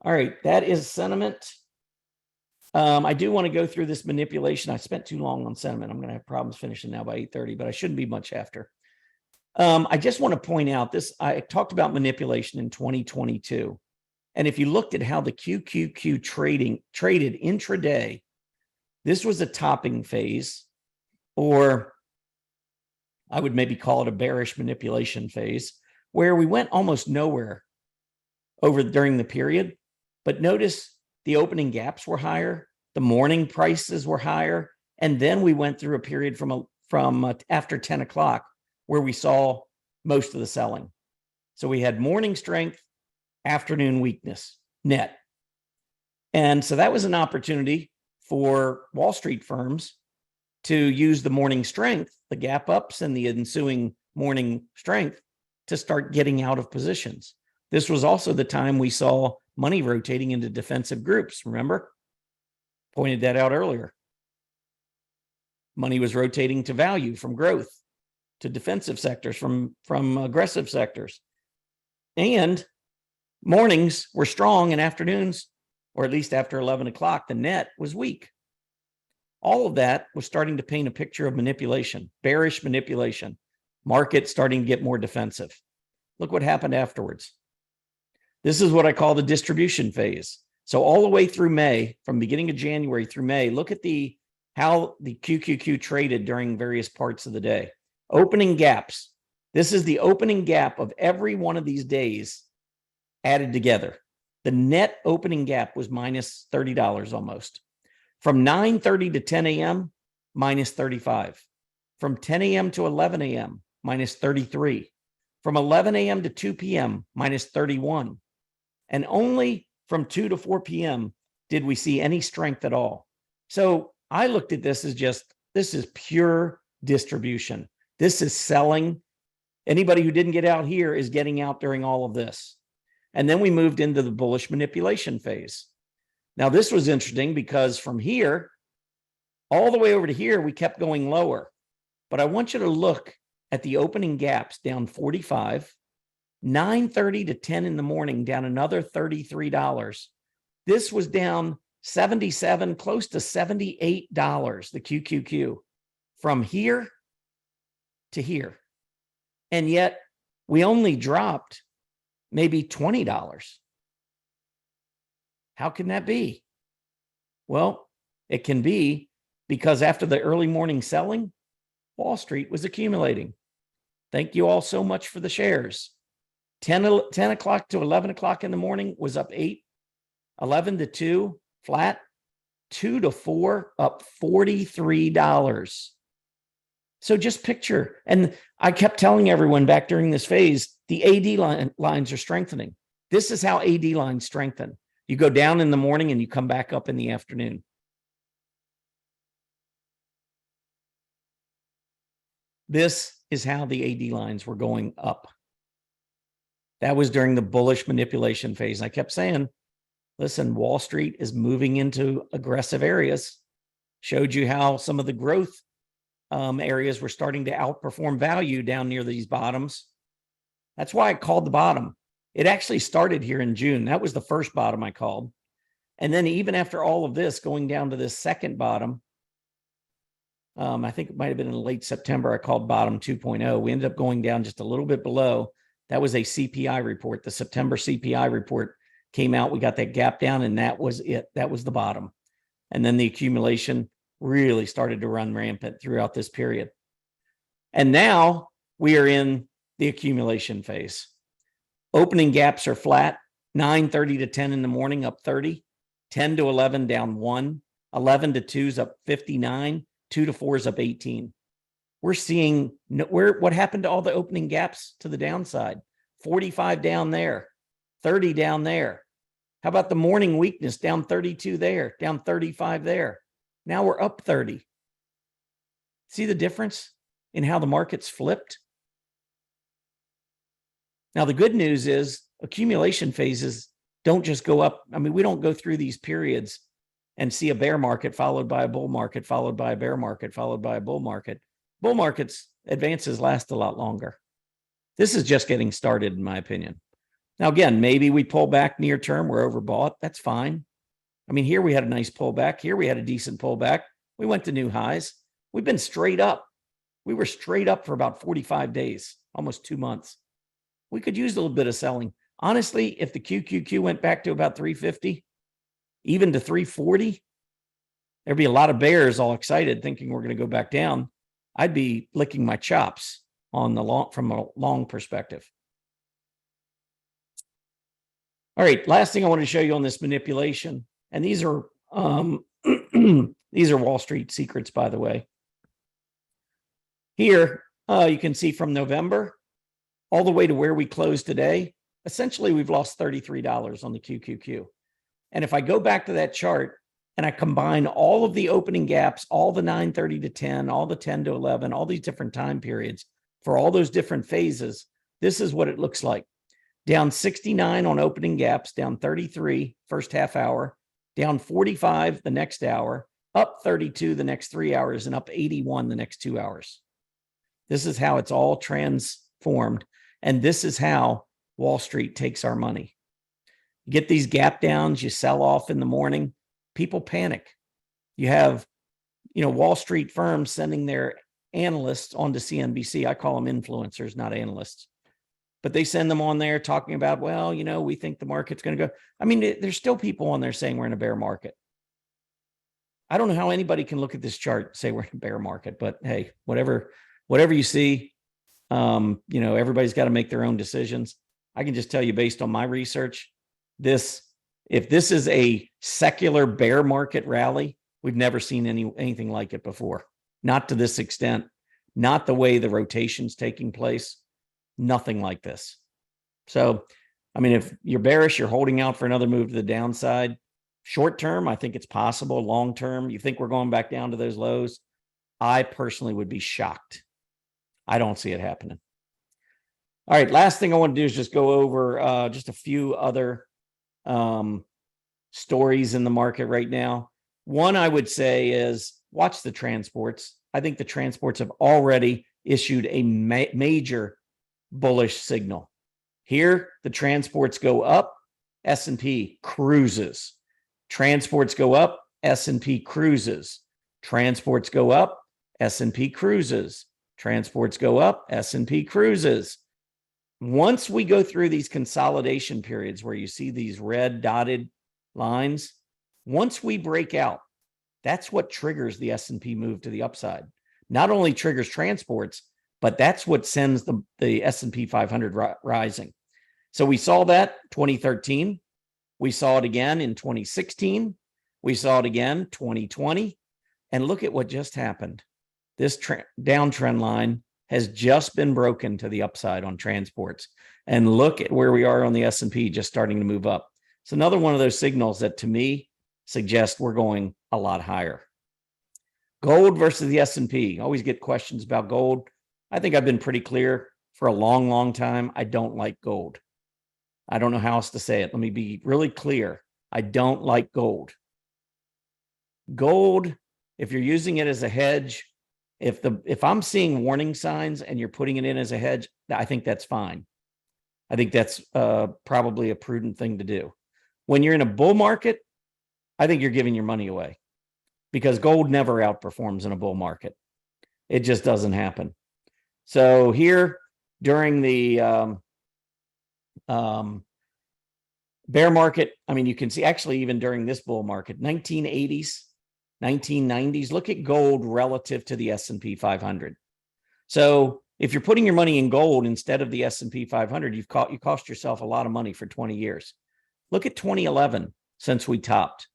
All right, that is sentiment. I do want to go through this manipulation. I spent too long on sentiment. I'm going to have problems finishing now by 8:30, but I shouldn't be much after. I just want to point out this. I talked about manipulation in 2022. And if you looked at how the QQQ traded intraday, this was a topping phase, or I would maybe call it a bearish manipulation phase, where we went almost nowhere during the period. But notice the opening gaps were higher, the morning prices were higher, and then we went through a period from after 10 o'clock where we saw most of the selling. So we had morning strength, afternoon weakness, net. And so that was an opportunity for Wall Street firms to use the morning strength, the gap ups and the ensuing morning strength, to start getting out of positions. This was also the time we saw money rotating into defensive groups. Remember? Pointed that out earlier. Money was rotating to value from growth, to defensive sectors from aggressive sectors. And mornings were strong, and afternoons, or at least after 11 o'clock, the net was weak. All of that was starting to paint a picture of manipulation, bearish manipulation, market starting to get more defensive. Look what happened afterwards. This is what I call the distribution phase. So all the way through May, from beginning of January through May, look at how the QQQ traded during various parts of the day. Opening gaps. This is the opening gap of every one of these days added together. The net opening gap was minus $30 almost. From 9:30 to 10 a.m., minus 35. From 10 a.m. to 11 a.m., minus 33. From 11 a.m. to 2 p.m., minus 31. And only from 2 to 4 p.m., did we see any strength at all? So I looked at this as just, this is pure distribution. This is selling. Anybody who didn't get out here is getting out during all of this. And then we moved into the bullish manipulation phase. Now, this was interesting because from here all the way over to here, we kept going lower. But I want you to look at the opening gaps down 45, 9:30 to 10 in the morning, down another $33. This was down 77, close to $78, the QQQ, from here to here. And yet we only dropped maybe $20. How can that be? Well, it can be because after the early morning selling, Wall Street was accumulating. Thank you all so much for the shares. 10 o'clock to 11 o'clock in the morning was up 8, 11 to 2, flat, 2 to 4, up $43. So just picture, and I kept telling everyone back during this phase, the AD lines are strengthening. This is how AD lines strengthen. You go down in the morning and you come back up in the afternoon. This is how the AD lines were going up. That was during the bullish manipulation phase. I kept saying, listen, Wall Street is moving into aggressive areas. Showed you how some of the growth areas were starting to outperform value down near these bottoms. That's why I called the bottom. It actually started here in June. That was the first bottom I called. And then even after all of this, going down to this second bottom, I think it might have been in late September, I called bottom 2.0. We ended up going down just a little bit below. That was a CPI report. The September CPI report came out. We got that gap down, and that was it. That was the bottom. And then the accumulation really started to run rampant throughout this period. And now we are in the accumulation phase. Opening gaps are flat, 9:30 to 10 in the morning, up 30, 10 to 11 down 1, 11 to 2 is up 59, 2 to 4 is up 18. We're seeing what happened to all the opening gaps to the downside. 45 down there, 30 down there. How about the morning weakness? Down 32 there, down 35 there. Now we're up 30. See the difference in how the market's flipped? Now, the good news is accumulation phases don't just go up. I mean, we don't go through these periods and see a bear market followed by a bull market, followed by a bear market, followed by a bull market. Bull markets advances last a lot longer. This is just getting started, in my opinion. Now, again, maybe we pull back near term. We're overbought. That's fine. I mean, here we had a nice pullback. Here we had a decent pullback. We went to new highs. We've been straight up. We were straight up for about 45 days, almost 2 months. We could use a little bit of selling. Honestly, if the QQQ went back to about 350, even to 340, there'd be a lot of bears all excited thinking we're going to go back down. I'd be licking my chops on the long, from a long perspective. All right, last thing I want to show you on this manipulation, and these are these are Wall Street secrets, by the way. Here, you can see from November all the way to where we closed today. Essentially, we've lost $33 on the QQQ. And if I go back to that chart and I combine all of the opening gaps, all the 9:30 to 10, all the 10 to 11, all these different time periods for all those different phases, this is what it looks like. Down 69 on opening gaps, down 33 first half hour, down 45 the next hour, up 32 the next 3 hours, and up 81 the next 2 hours. This is how it's all transformed. And this is how Wall Street takes our money. You get these gap downs, you sell off in the morning, people panic. You have, Wall Street firms sending their analysts onto CNBC. I call them influencers, not analysts. But they send them on there talking about, well, we think the market's going to go. I mean, there's still people on there saying we're in a bear market. I don't know how anybody can look at this chart and say we're in a bear market, but hey, whatever you see, everybody's got to make their own decisions. I can just tell you based on my research, if this is a secular bear market rally, we've never seen anything like it before. Not to this extent, not the way the rotation's taking place. Nothing like this. So, I mean, if you're bearish, you're holding out for another move to the downside. Short term, I think it's possible. Long term, you think we're going back down to those lows? I personally would be shocked. I don't see it happening. All right, last thing I want to do is just go over just a few other stories in the market right now. One I would say is watch the transports. I think the transports have already issued a major bullish signal. Here, the transports go up, S&P cruises. Transports go up, S&P cruises. Transports go up, S&P cruises. Transports go up, S&P cruises. Once we go through these consolidation periods where you see these red dotted lines, once we break out, that's what triggers the S&P move to the upside. Not only triggers transports, but that's what sends the S&P 500 rising. So we saw that 2013. We saw it again in 2016. We saw it again 2020. And look at what just happened. This downtrend line has just been broken to the upside on transports. And look at where we are on the S&P just starting to move up. It's another one of those signals that to me suggest we're going a lot higher. Gold versus the S&P. Always get questions about gold. I think I've been pretty clear for a long, long time. I don't like gold. I don't know how else to say it. Let me be really clear. I don't like gold. Gold, if you're using it as a hedge, if I'm seeing warning signs and you're putting it in as a hedge, I think that's fine. I think that's probably a prudent thing to do. When you're in a bull market, I think you're giving your money away because gold never outperforms in a bull market. It just doesn't happen. So here during the bear market, I mean, you can see actually even during this bull market, 1980s, 1990s, look at gold relative to the S&P 500. So if you're putting your money in gold instead of the S&P 500, you cost yourself a lot of money for 20 years. Look at 2011 since we topped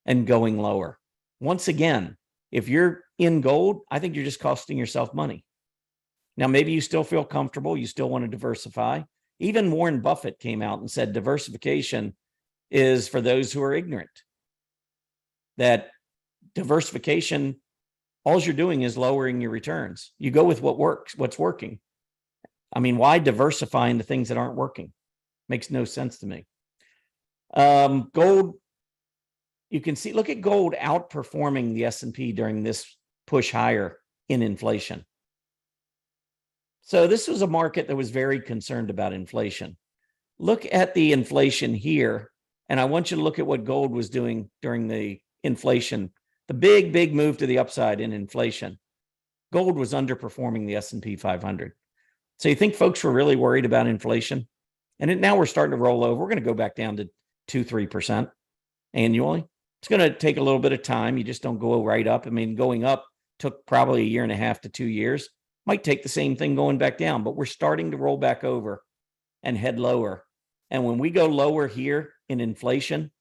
and going lower. Once again, if you're in gold, I think you're just costing yourself money. Now, maybe you still feel comfortable. You still want to diversify. Even Warren Buffett came out and said diversification is for those who are ignorant. That diversification, all you're doing is lowering your returns. You go with what works, what's working. I mean, why diversify into things that aren't working? Makes no sense to me. Gold, you can see, look at gold outperforming the S&P during this push higher in inflation. So this was a market that was very concerned about inflation. Look at the inflation here, and I want you to look at what gold was doing during the inflation, the big move to the upside in inflation. Gold was underperforming the S&P 500. So you think folks were really worried about inflation? And now we're starting to roll over. We're going to go back down to 2-3% annually. It's going to take a little bit of time. You just don't go right up. I mean, going up took probably 1.5 to 2 years. Might take the same thing going back down, but we're starting to roll back over and head lower. And when we go lower here in inflation,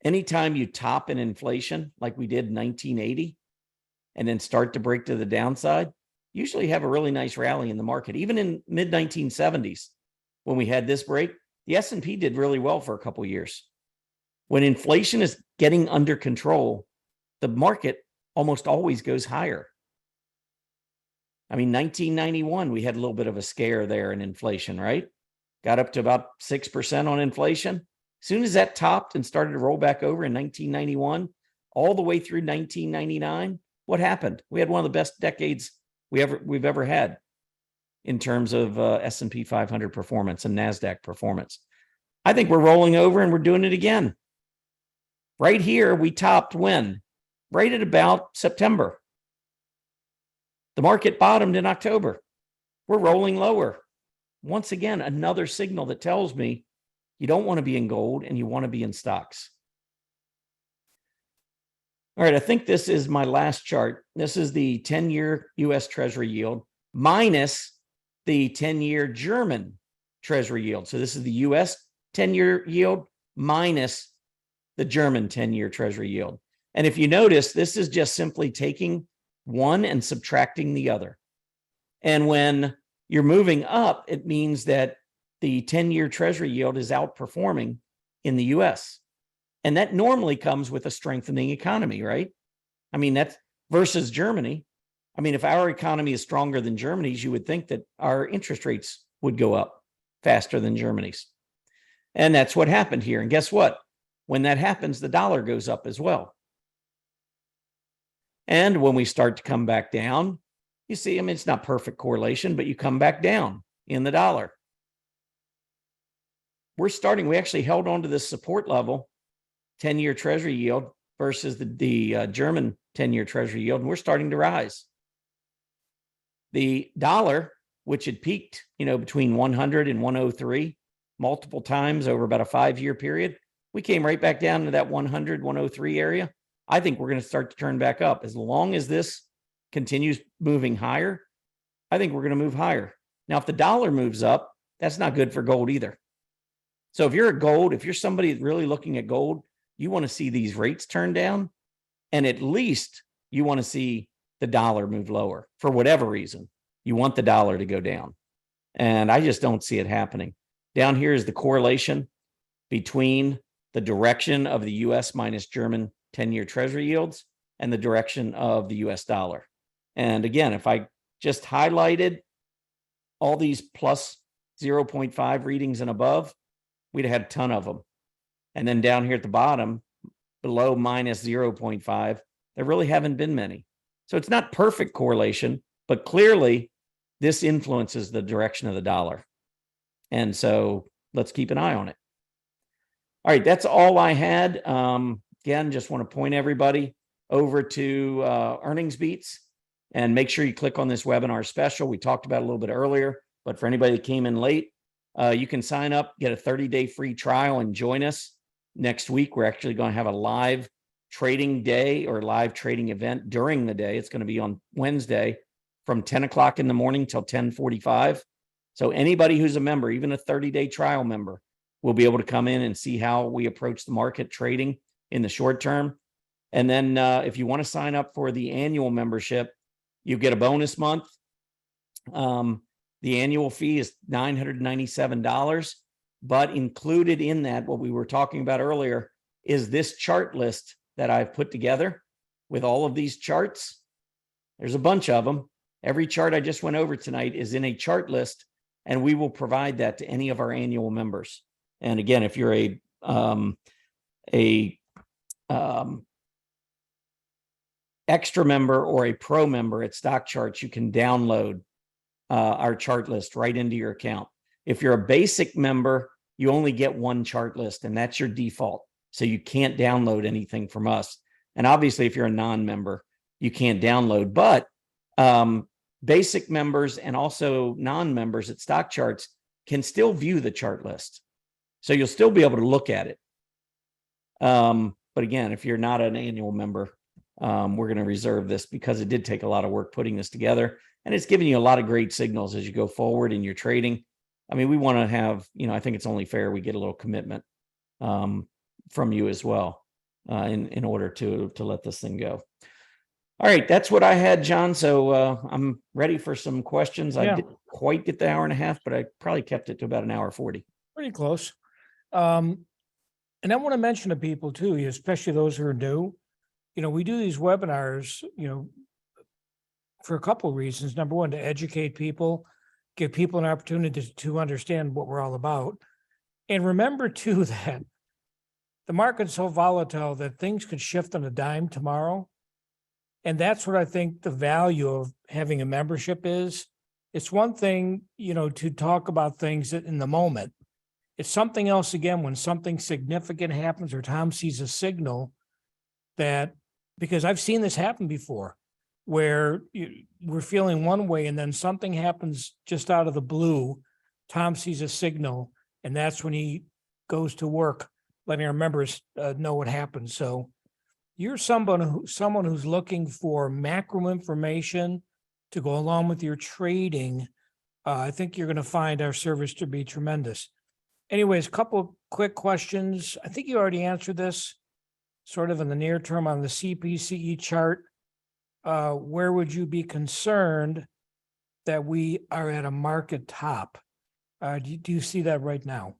anytime you top in inflation, like we did in 1980, and then start to break to the downside, usually have a really nice rally in the market. Even in mid-1970s, when we had this break, the S&P did really well for a couple of years. When inflation is getting under control, the market almost always goes higher. I mean, 1991, we had a little bit of a scare there in inflation, right? Got up to about 6% on inflation. As soon as that topped and started to roll back over in 1991, all the way through 1999, what happened? We had one of the best decades we've ever had in terms of S&P 500 performance and NASDAQ performance. I think we're rolling over and we're doing it again. Right here, we topped when? Right at about September. The market bottomed in October. We're rolling lower. Once again, another signal that tells me you don't want to be in gold and you want to be in stocks. All right, I think this is my last chart. This is the 10-year U.S. Treasury yield minus the 10-year German Treasury yield. So this is the U.S. 10-year yield minus the German 10-year Treasury yield. And if you notice, this is just simply taking one and subtracting the other. And when you're moving up, it means that the 10-year Treasury yield is outperforming in the U.S. And that normally comes with a strengthening economy, right? I mean, that's versus Germany. I mean, if our economy is stronger than Germany's, you would think that our interest rates would go up faster than Germany's. And that's what happened here. And guess what? When that happens, the dollar goes up as well. And when we start to come back down, you see, I mean, it's not perfect correlation, but you come back down in the dollar. We actually held on to this support level, 10-year treasury yield versus the German 10-year treasury yield, and we're starting to rise. The dollar, which had peaked, between 100 and 103 multiple times over about a 5-year period, we came right back down to that 100, 103 area. I think we're going to start to turn back up. As long as this continues moving higher, I think we're going to move higher. Now, if the dollar moves up, that's not good for gold either. So if you're somebody really looking at gold, you want to see these rates turn down, and at least you want to see the dollar move lower for whatever reason. You want the dollar to go down. And I just don't see it happening. Down here is the correlation between the direction of the US minus German 10-year treasury yields and the direction of the US dollar. And again, if I just highlighted all these plus 0.5 readings and above, we'd have had a ton of them. And then down here at the bottom, below minus 0.5, there really haven't been many. So it's not perfect correlation, but clearly this influences the direction of the dollar. And so let's keep an eye on it. All right, that's all I had. Again, just want to point everybody over to Earnings Beats and make sure you click on this webinar special. We talked about it a little bit earlier, but for anybody that came in late, you can sign up, get a 30-day free trial, and join us next week. We're actually going to have a live trading day or live trading event during the day. It's going to be on Wednesday from 10 o'clock in the morning till 10:45. So anybody who's a member, even a 30-day trial member, will be able to come in and see how we approach the market trading in the short term. And then if you want to sign up for the annual membership, you get a bonus month. The annual fee is $997, but included in that, what we were talking about earlier, is this chart list that I've put together with all of these charts. There's a bunch of them. Every chart I just went over tonight is in a chart list, and we will provide that to any of our annual members. And again, if you're a extra member or a pro member at Stock Charts, you can download our chart list right into your account. If you're a basic member, you only get one chart list, and that's your default. So you can't download anything from us. And obviously, if you're a non-member, you can't download. But basic members and also non-members at Stock Charts can still view the chart list. So you'll still be able to look at it. But again, if you're not an annual member, we're going to reserve this because it did take a lot of work putting this together. And it's giving you a lot of great signals as you go forward in your trading. I mean, we want to have, I think it's only fair we get a little commitment from you as well in order to let this thing go. All right, that's what I had, John. So I'm ready for some questions. Yeah. I didn't quite get the hour and a half, but I probably kept it to about an hour 40. Pretty close. And I want to mention to people too, especially those who are new, we do these webinars, for a couple of reasons. Number one, to educate people, give people an opportunity to understand what we're all about. And remember too, that the market's so volatile that things could shift on a dime tomorrow. And that's what I think the value of having a membership is. It's one thing, to talk about things in the moment. It's something else again when something significant happens or Tom sees a signal that, because I've seen this happen before, where we're feeling one way and then something happens just out of the blue. Tom sees a signal, and that's when he goes to work, letting our members know what happened. So you're someone who's looking for macro information to go along with your trading. I think you're going to find our service to be tremendous. Anyways, a couple of quick questions. I think you already answered this sort of in the near term on the CPCE chart. Where would you be concerned that we are at a market top? Do you see that right now?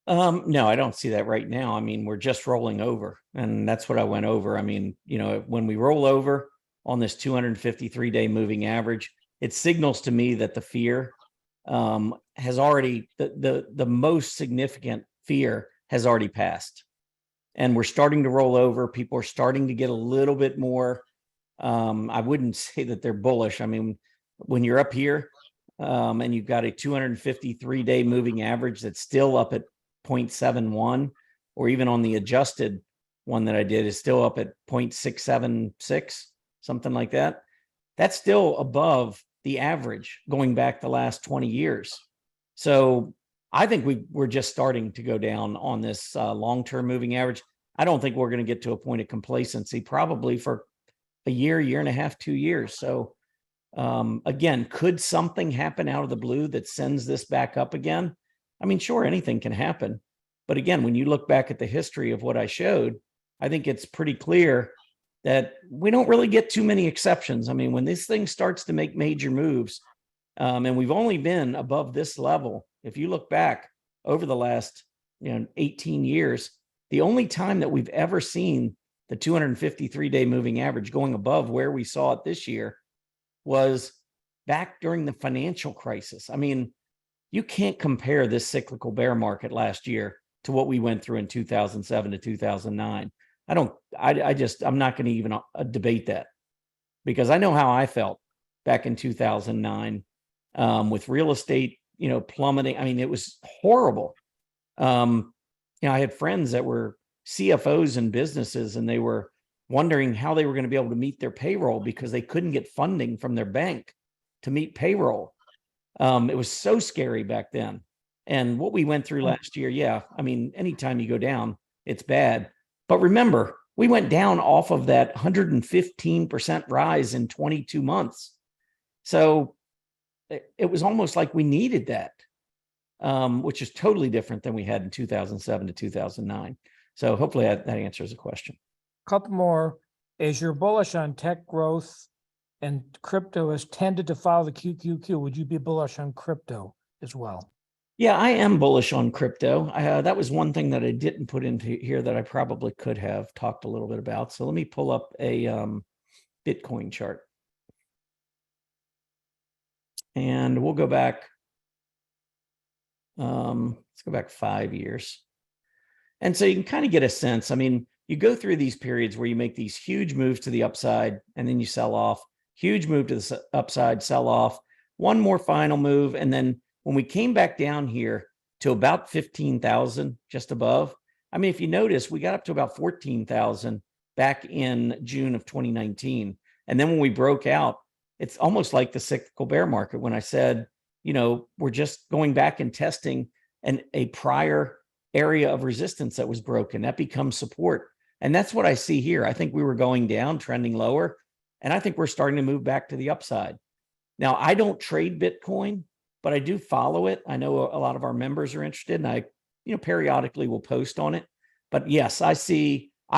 No, I don't see that right now. I mean, we're just rolling over, and that's what I went over. I mean, when we roll over on this 253-day moving average, it signals to me that the fear has already the most significant fear has already passed, and we're starting to roll over. People are starting to get a little bit more. I wouldn't say that they're bullish. I mean, when you're up here and you've got a 253-day moving average that's still up at 0.71, or even on the adjusted one that I did is still up at 0.676, something like that. That's still above the average going back the last 20 years. So I think we're just starting to go down on this long-term moving average. I don't think we're going to get to a point of complacency probably for a year and a half, 2 years. So again, could something happen out of the blue that sends this back up again? I mean, sure, anything can happen. But again, when you look back at the history of what I showed, I think it's pretty clear that we don't really get too many exceptions. I mean, when this thing starts to make major moves, and we've only been above this level, if you look back over the last 18 years, the only time that we've ever seen the 253-day moving average going above where we saw it this year was back during the financial crisis. I mean, you can't compare this cyclical bear market last year to what we went through in 2007 to 2009. I'm not going to even debate that, because I know how I felt back in 2009 with real estate, plummeting. I mean, it was horrible. I had friends that were CFOs in businesses, and they were wondering how they were going to be able to meet their payroll because they couldn't get funding from their bank to meet payroll. It was so scary back then. And what we went through last year, yeah, I mean, anytime you go down, it's bad. But remember, we went down off of that 115% rise in 22 months. So it was almost like we needed that, which is totally different than we had in 2007 to 2009. So hopefully that answers the question. Couple more. As you're bullish on tech growth and crypto has tended to follow the QQQ, would you be bullish on crypto as well? Yeah, I am bullish on crypto. That was one thing that I didn't put into here that I probably could have talked a little bit about. So let me pull up a Bitcoin chart. And we'll go back. Let's go back 5 years. And so you can kind of get a sense. I mean, you go through these periods where you make these huge moves to the upside and then you sell off, huge move to the upside, sell off, one more final move. And then when we came back down here to about 15,000, just above, I mean, if you notice, we got up to about 14,000 back in June of 2019. And then when we broke out, it's almost like the cyclical bear market when I said, we're just going back and testing a prior area of resistance that was broken. That becomes support. And that's what I see here. I think we were going down, trending lower, and I think we're starting to move back to the upside. Now, I don't trade Bitcoin, but I do follow it. I know a lot of our members are interested, and I, periodically will post on it. But yes, I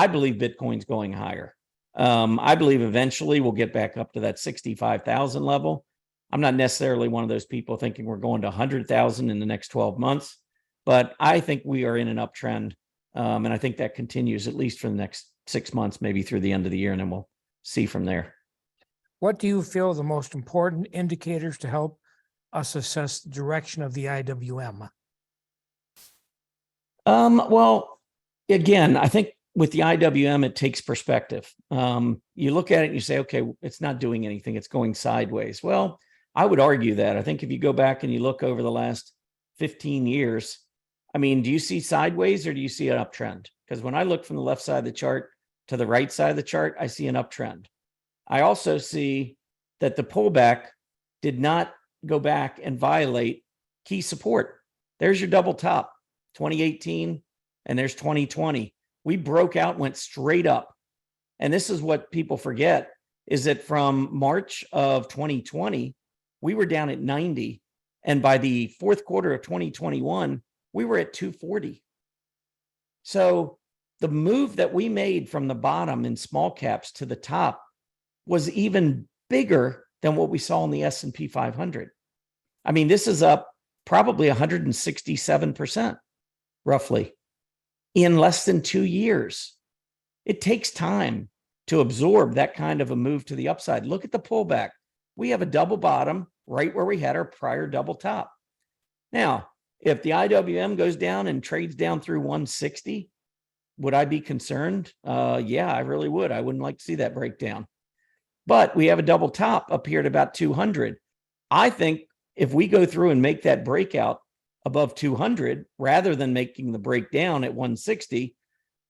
believe Bitcoin's going higher. I believe eventually we'll get back up to that 65,000 level. I'm not necessarily one of those people thinking we're going to 100,000 in the next 12 months, but I think we are in an uptrend. And I think that continues at least for the next 6 months, maybe through the end of the year, and then we'll see from there. What do you feel are the most important indicators to help us assess the direction of the IWM? Well, again, I think with the IWM, it takes perspective. You look at it and you say, okay, it's not doing anything. It's going sideways. Well, I would argue that. I think if you go back and you look over the last 15 years, I mean, do you see sideways or do you see an uptrend? Because when I look from the left side of the chart to the right side of the chart, I see an uptrend. I also see that the pullback did not go back and violate key support. There's your double top, 2018, and there's 2020. We broke out, went straight up. And this is what people forget, is that from March of 2020, we were down at 90. And by the fourth quarter of 2021, we were at 240. So the move that we made from the bottom in small caps to the top was even bigger than what we saw in the S&P 500. I mean, this is up probably 167%. roughly, in less than 2 years. It takes time to absorb that kind of a move to the upside. Look at the pullback. We have a double bottom right where we had our prior double top. Now, if the IWM goes down and trades down through 160, would I be concerned? Yeah, I really would. I wouldn't like to see that breakdown. But we have a double top up here at about 200. I think if we go through and make that breakout above 200, rather than making the breakdown at 160,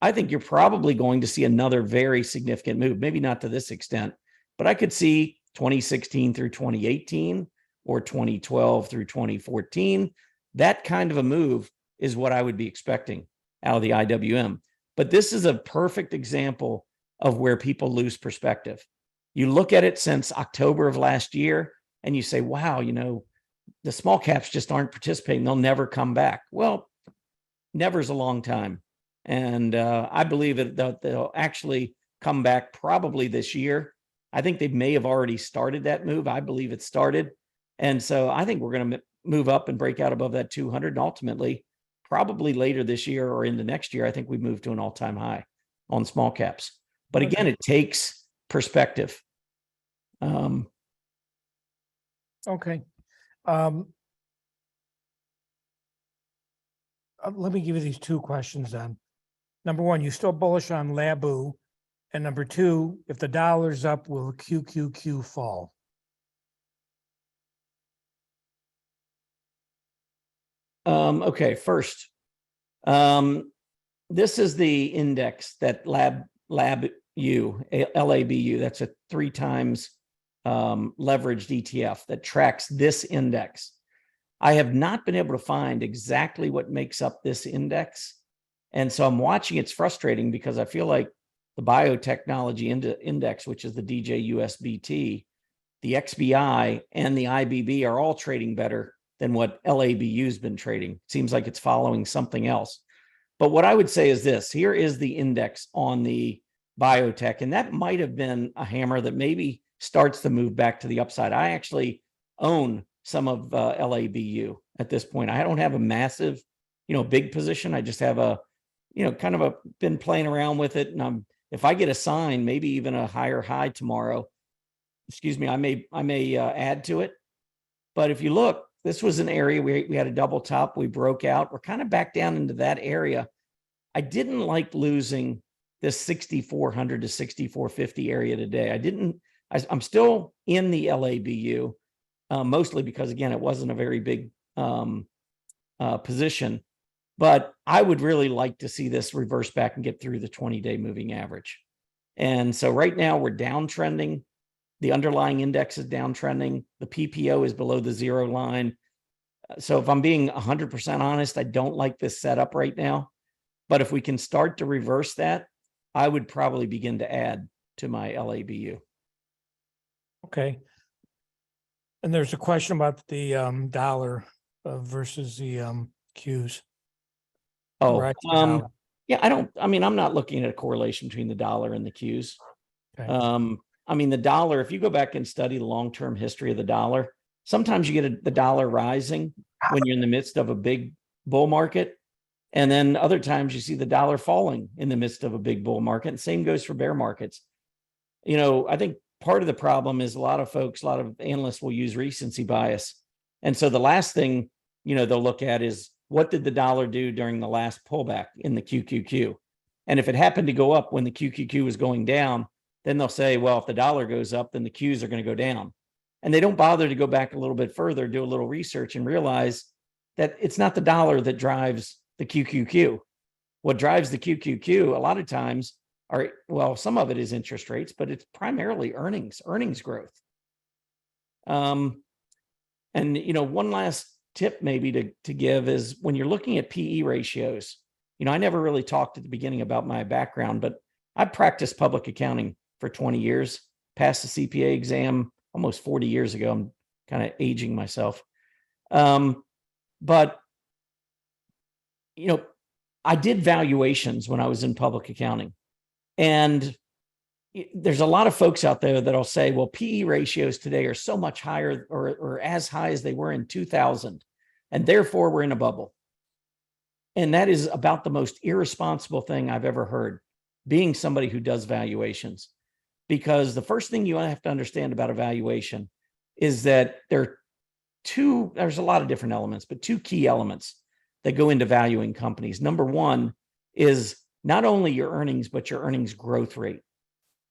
I think you're probably going to see another very significant move. Maybe not to this extent, but I could see 2016 through 2018 or 2012 through 2014. That kind of a move is what I would be expecting out of the IWM. But this is a perfect example of where people lose perspective. You look at it since October of last year and you say, wow, the small caps just aren't participating. They'll never come back. Well, never's a long time. And I believe that they'll actually come back probably this year. I think they may have already started that move. I believe it started. And so I think we're going to move up and break out above that 200. And ultimately, probably later this year or into next year, I think we move to an all-time high on small caps. But again, it takes perspective. Okay. Let me give you these two questions then. Number one, you still bullish on Labu? And number two, if the dollar's up, will QQQ fall? Okay, first, this is the index that LABU, LABU, that's a 3 times leveraged ETF that tracks this index. I have not been able to find exactly what makes up this index. And so I'm watching. It's frustrating because I feel like the biotechnology index, which is the DJUSBT, the XBI, and the IBB are all trading better than what LABU's been trading. It seems like it's following something else. But what I would say is this: here is the index on the biotech, and that might have been a hammer that maybe starts to move back to the upside. I actually own some of LABU at this point. I don't have a massive, big position. I just have a, been playing around with it. And if I get a sign, maybe even a higher high tomorrow, I may add to it. But if you look, this was an area we had a double top. We broke out. We're kind of back down into that area. I didn't like losing this 6,400 to 6,450 area today. I'm still in the LABU, mostly because, again, it wasn't a very big position. But I would really like to see this reverse back and get through the 20-day moving average. And so right now we're downtrending. The underlying index is downtrending. The PPO is below the zero line. So if I'm being 100% honest, I don't like this setup right now. But if we can start to reverse that, I would probably begin to add to my LABU. Okay. And there's a question about the dollar versus the Qs. Oh, Right. yeah, I'm not looking at a correlation between the dollar and the Qs. Okay. The dollar, if you go back and study the long-term history of the dollar, sometimes you get the dollar rising when you're in the midst of a big bull market. And then other times you see the dollar falling in the midst of a big bull market. And same goes for bear markets. I think part of the problem is a lot of analysts will use recency bias. And so the last thing, they'll look at is, what did the dollar do during the last pullback in the QQQ? And if it happened to go up when the QQQ was going down, then they'll say, well, if the dollar goes up, then the Qs are going to go down. And they don't bother to go back a little bit further, do a little research, and realize that it's not the dollar that drives the QQQ. What drives the QQQ a lot of times some of it is interest rates, but it's primarily earnings growth. One last tip maybe to give is when you're looking at PE ratios, I never really talked at the beginning about my background, but I practiced public accounting for 20 years, passed the CPA exam almost 40 years ago. I'm kind of aging myself. But I did valuations when I was in public accounting. And there's a lot of folks out there that'll say, well, PE ratios today are so much higher or as high as they were in 2000. And therefore we're in a bubble. And that is about the most irresponsible thing I've ever heard, being somebody who does valuations. Because the first thing you have to understand about a valuation is that there's a lot of different elements, but two key elements that go into valuing companies. Number one is not only your earnings, but your earnings growth rate.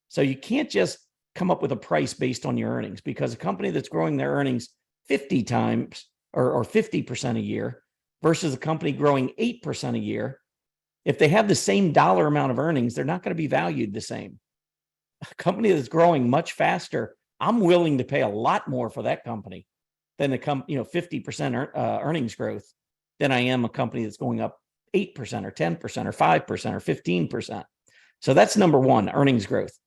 So you can't just come up with a price based on your earnings, because a company that's growing their earnings 50 times or 50% a year versus a company growing 8% a year, if they have the same dollar amount of earnings, they're not going to be valued the same. A company that's growing much faster, I'm willing to pay a lot more for that company than 50% earnings growth than I am a company that's going up 8% or 10% or 5% or 15%. So that's number one, earnings growth.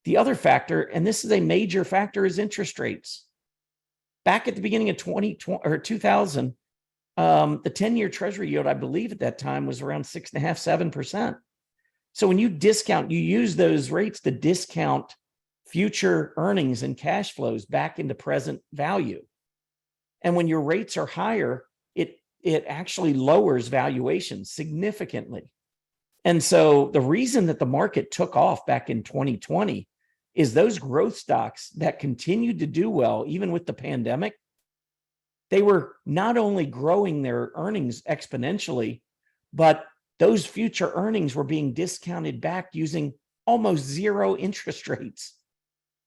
The other factor, and this is a major factor, is interest rates. Back at the beginning of 2020 or 2000, the 10-year treasury yield, I believe at that time, was around 6.5%, 7%. So when you use those rates to discount future earnings and cash flows back into present value. And when your rates are higher, it actually lowers valuations significantly. And so the reason that the market took off back in 2020 is those growth stocks that continued to do well, even with the pandemic, they were not only growing their earnings exponentially, but those future earnings were being discounted back using almost zero interest rates.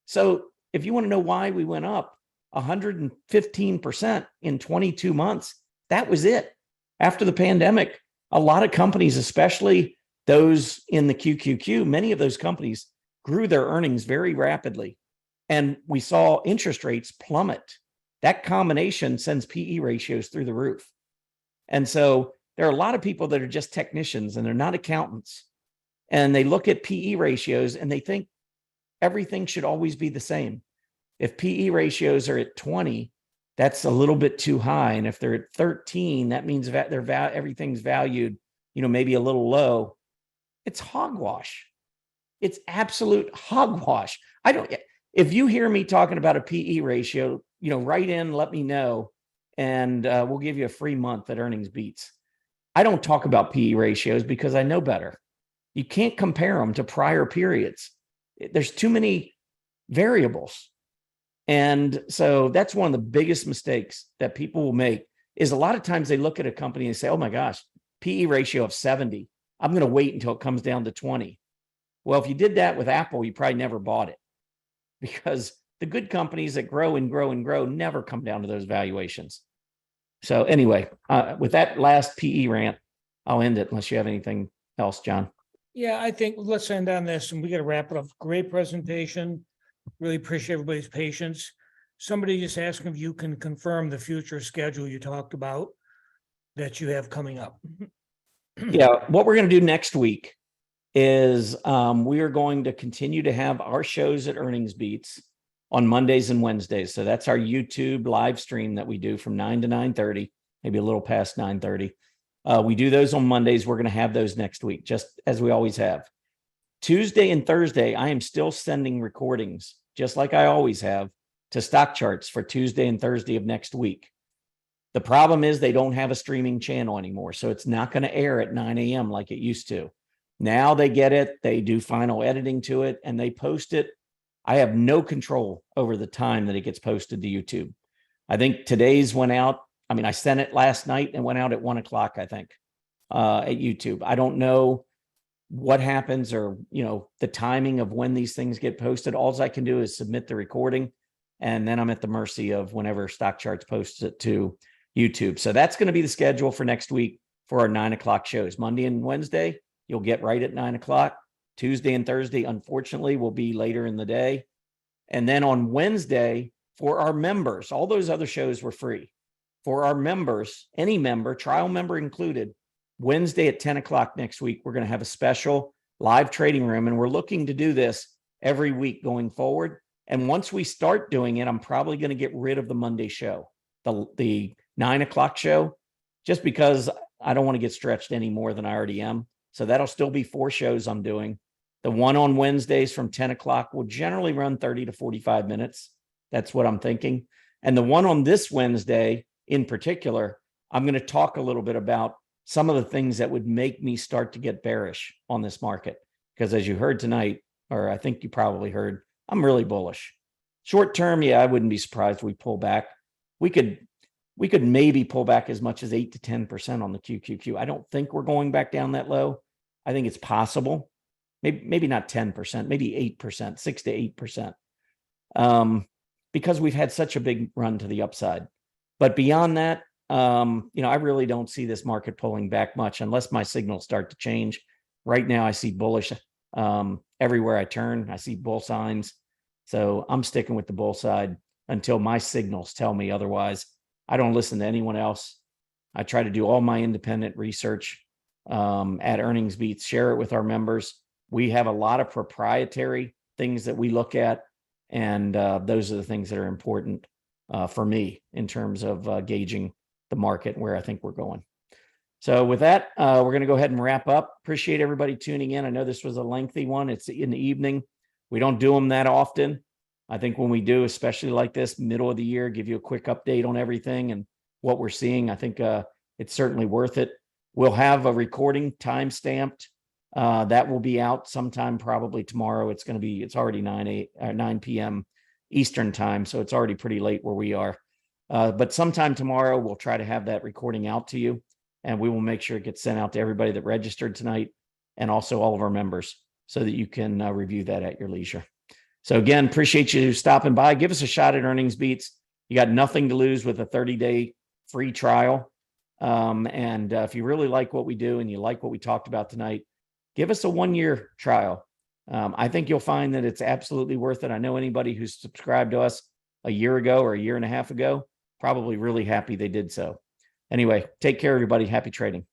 So if you want to know why we went up 115% in 22 months, that was it. After the pandemic, a lot of companies, especially those in the QQQ, many of those companies grew their earnings very rapidly. And we saw interest rates plummet. That combination sends PE ratios through the roof. And so there are a lot of people that are just technicians and they're not accountants. And they look at PE ratios and they think everything should always be the same. If PE ratios are at 20, that's a little bit too high. And if they're at 13, that means that everything's valued, maybe a little low. It's hogwash. It's absolute hogwash. If you hear me talking about a PE ratio, write in, let me know, and we'll give you a free month at Earnings Beats. I don't talk about PE ratios because I know better. You can't compare them to prior periods. There's too many variables. And so that's one of the biggest mistakes that people will make, is a lot of times they look at a company and say, oh my gosh, PE ratio of 70. I'm going to wait until it comes down to 20. Well, if you did that with Apple, you probably never bought it, because the good companies that grow and grow and grow never come down to those valuations. So anyway, with that last PE rant, I'll end it unless you have anything else, John. Yeah, I think let's end on this and we got to wrap it up. Great presentation. Really appreciate everybody's patience. Somebody just asked if you can confirm the future schedule you talked about that you have coming up. Yeah, what we're going to do next week is we are going to continue to have our shows at Earnings Beats on Mondays and Wednesdays. So that's our YouTube live stream that we do from 9 to 9:30, maybe a little past 9:30. We do those on Mondays. We're going to have those next week, just as we always have. Tuesday and Thursday, I am still sending recordings, just like I always have, to Stock Charts for Tuesday and Thursday of next week. The problem is they don't have a streaming channel anymore, so it's not going to air at 9 a.m. like it used to. Now they get it, they do final editing to it, and they post it. I have no control over the time that it gets posted to YouTube. I think today's went out. I sent it last night and went out at 1 o'clock, I think, at YouTube. I don't know what happens or, the timing of when these things get posted. All I can do is submit the recording, and then I'm at the mercy of whenever Stock Charts posts it to YouTube. So that's going to be the schedule for next week for our 9 o'clock shows. Monday and Wednesday, you'll get right at 9 o'clock. Tuesday and Thursday, unfortunately, will be later in the day. And then on Wednesday, for our members, all those other shows were free. For our members, any member, trial member included, Wednesday at 10 o'clock next week, we're going to have a special live trading room. And we're looking to do this every week going forward. And once we start doing it, I'm probably going to get rid of the Monday show, the 9 o'clock show, just because I don't want to get stretched any more than I already am. So that'll still be 4 shows I'm doing. The one on Wednesdays from 10 o'clock will generally run 30 to 45 minutes. That's what I'm thinking. And the one on this Wednesday in particular, I'm going to talk a little bit about some of the things that would make me start to get bearish on this market. Because as you heard tonight, or I think you probably heard, I'm really bullish. Short term, yeah, I wouldn't be surprised if we pull back. We could maybe pull back as much as 8 to 10% on the QQQ. I don't think we're going back down that low. I think it's possible. Maybe not 10%, maybe 8%, 6 to 8%. Because we've had such a big run to the upside. But beyond that, I really don't see this market pulling back much unless my signals start to change. Right now, I see bullish everywhere I turn. I see bull signs. So I'm sticking with the bull side until my signals tell me otherwise. I don't listen to anyone else. I try to do all my independent research at Earnings Beats, share it with our members. We have a lot of proprietary things that we look at, and those are the things that are important for me in terms of gauging the market and where I think we're going. So with that, we're going to go ahead and wrap up. Appreciate everybody tuning in. I know this was a lengthy one. It's in the evening. We don't do them that often. I think when we do, especially like this, middle of the year, give you a quick update on everything and what we're seeing. I think it's certainly worth it. We'll have a recording time stamped. That will be out sometime probably tomorrow. It's already 9 p.m. Eastern time. So it's already pretty late where we are. But sometime tomorrow, we'll try to have that recording out to you, and we will make sure it gets sent out to everybody that registered tonight and also all of our members so that you can review that at your leisure. So again, appreciate you stopping by. Give us a shot at Earnings Beats. You got nothing to lose with a 30-day free trial. And if you really like what we do and you like what we talked about tonight, give us a 1-year trial. I think you'll find that it's absolutely worth it. I know anybody who's subscribed to us a year ago or a year and a half ago, probably really happy they did so. Anyway, take care, everybody. Happy trading.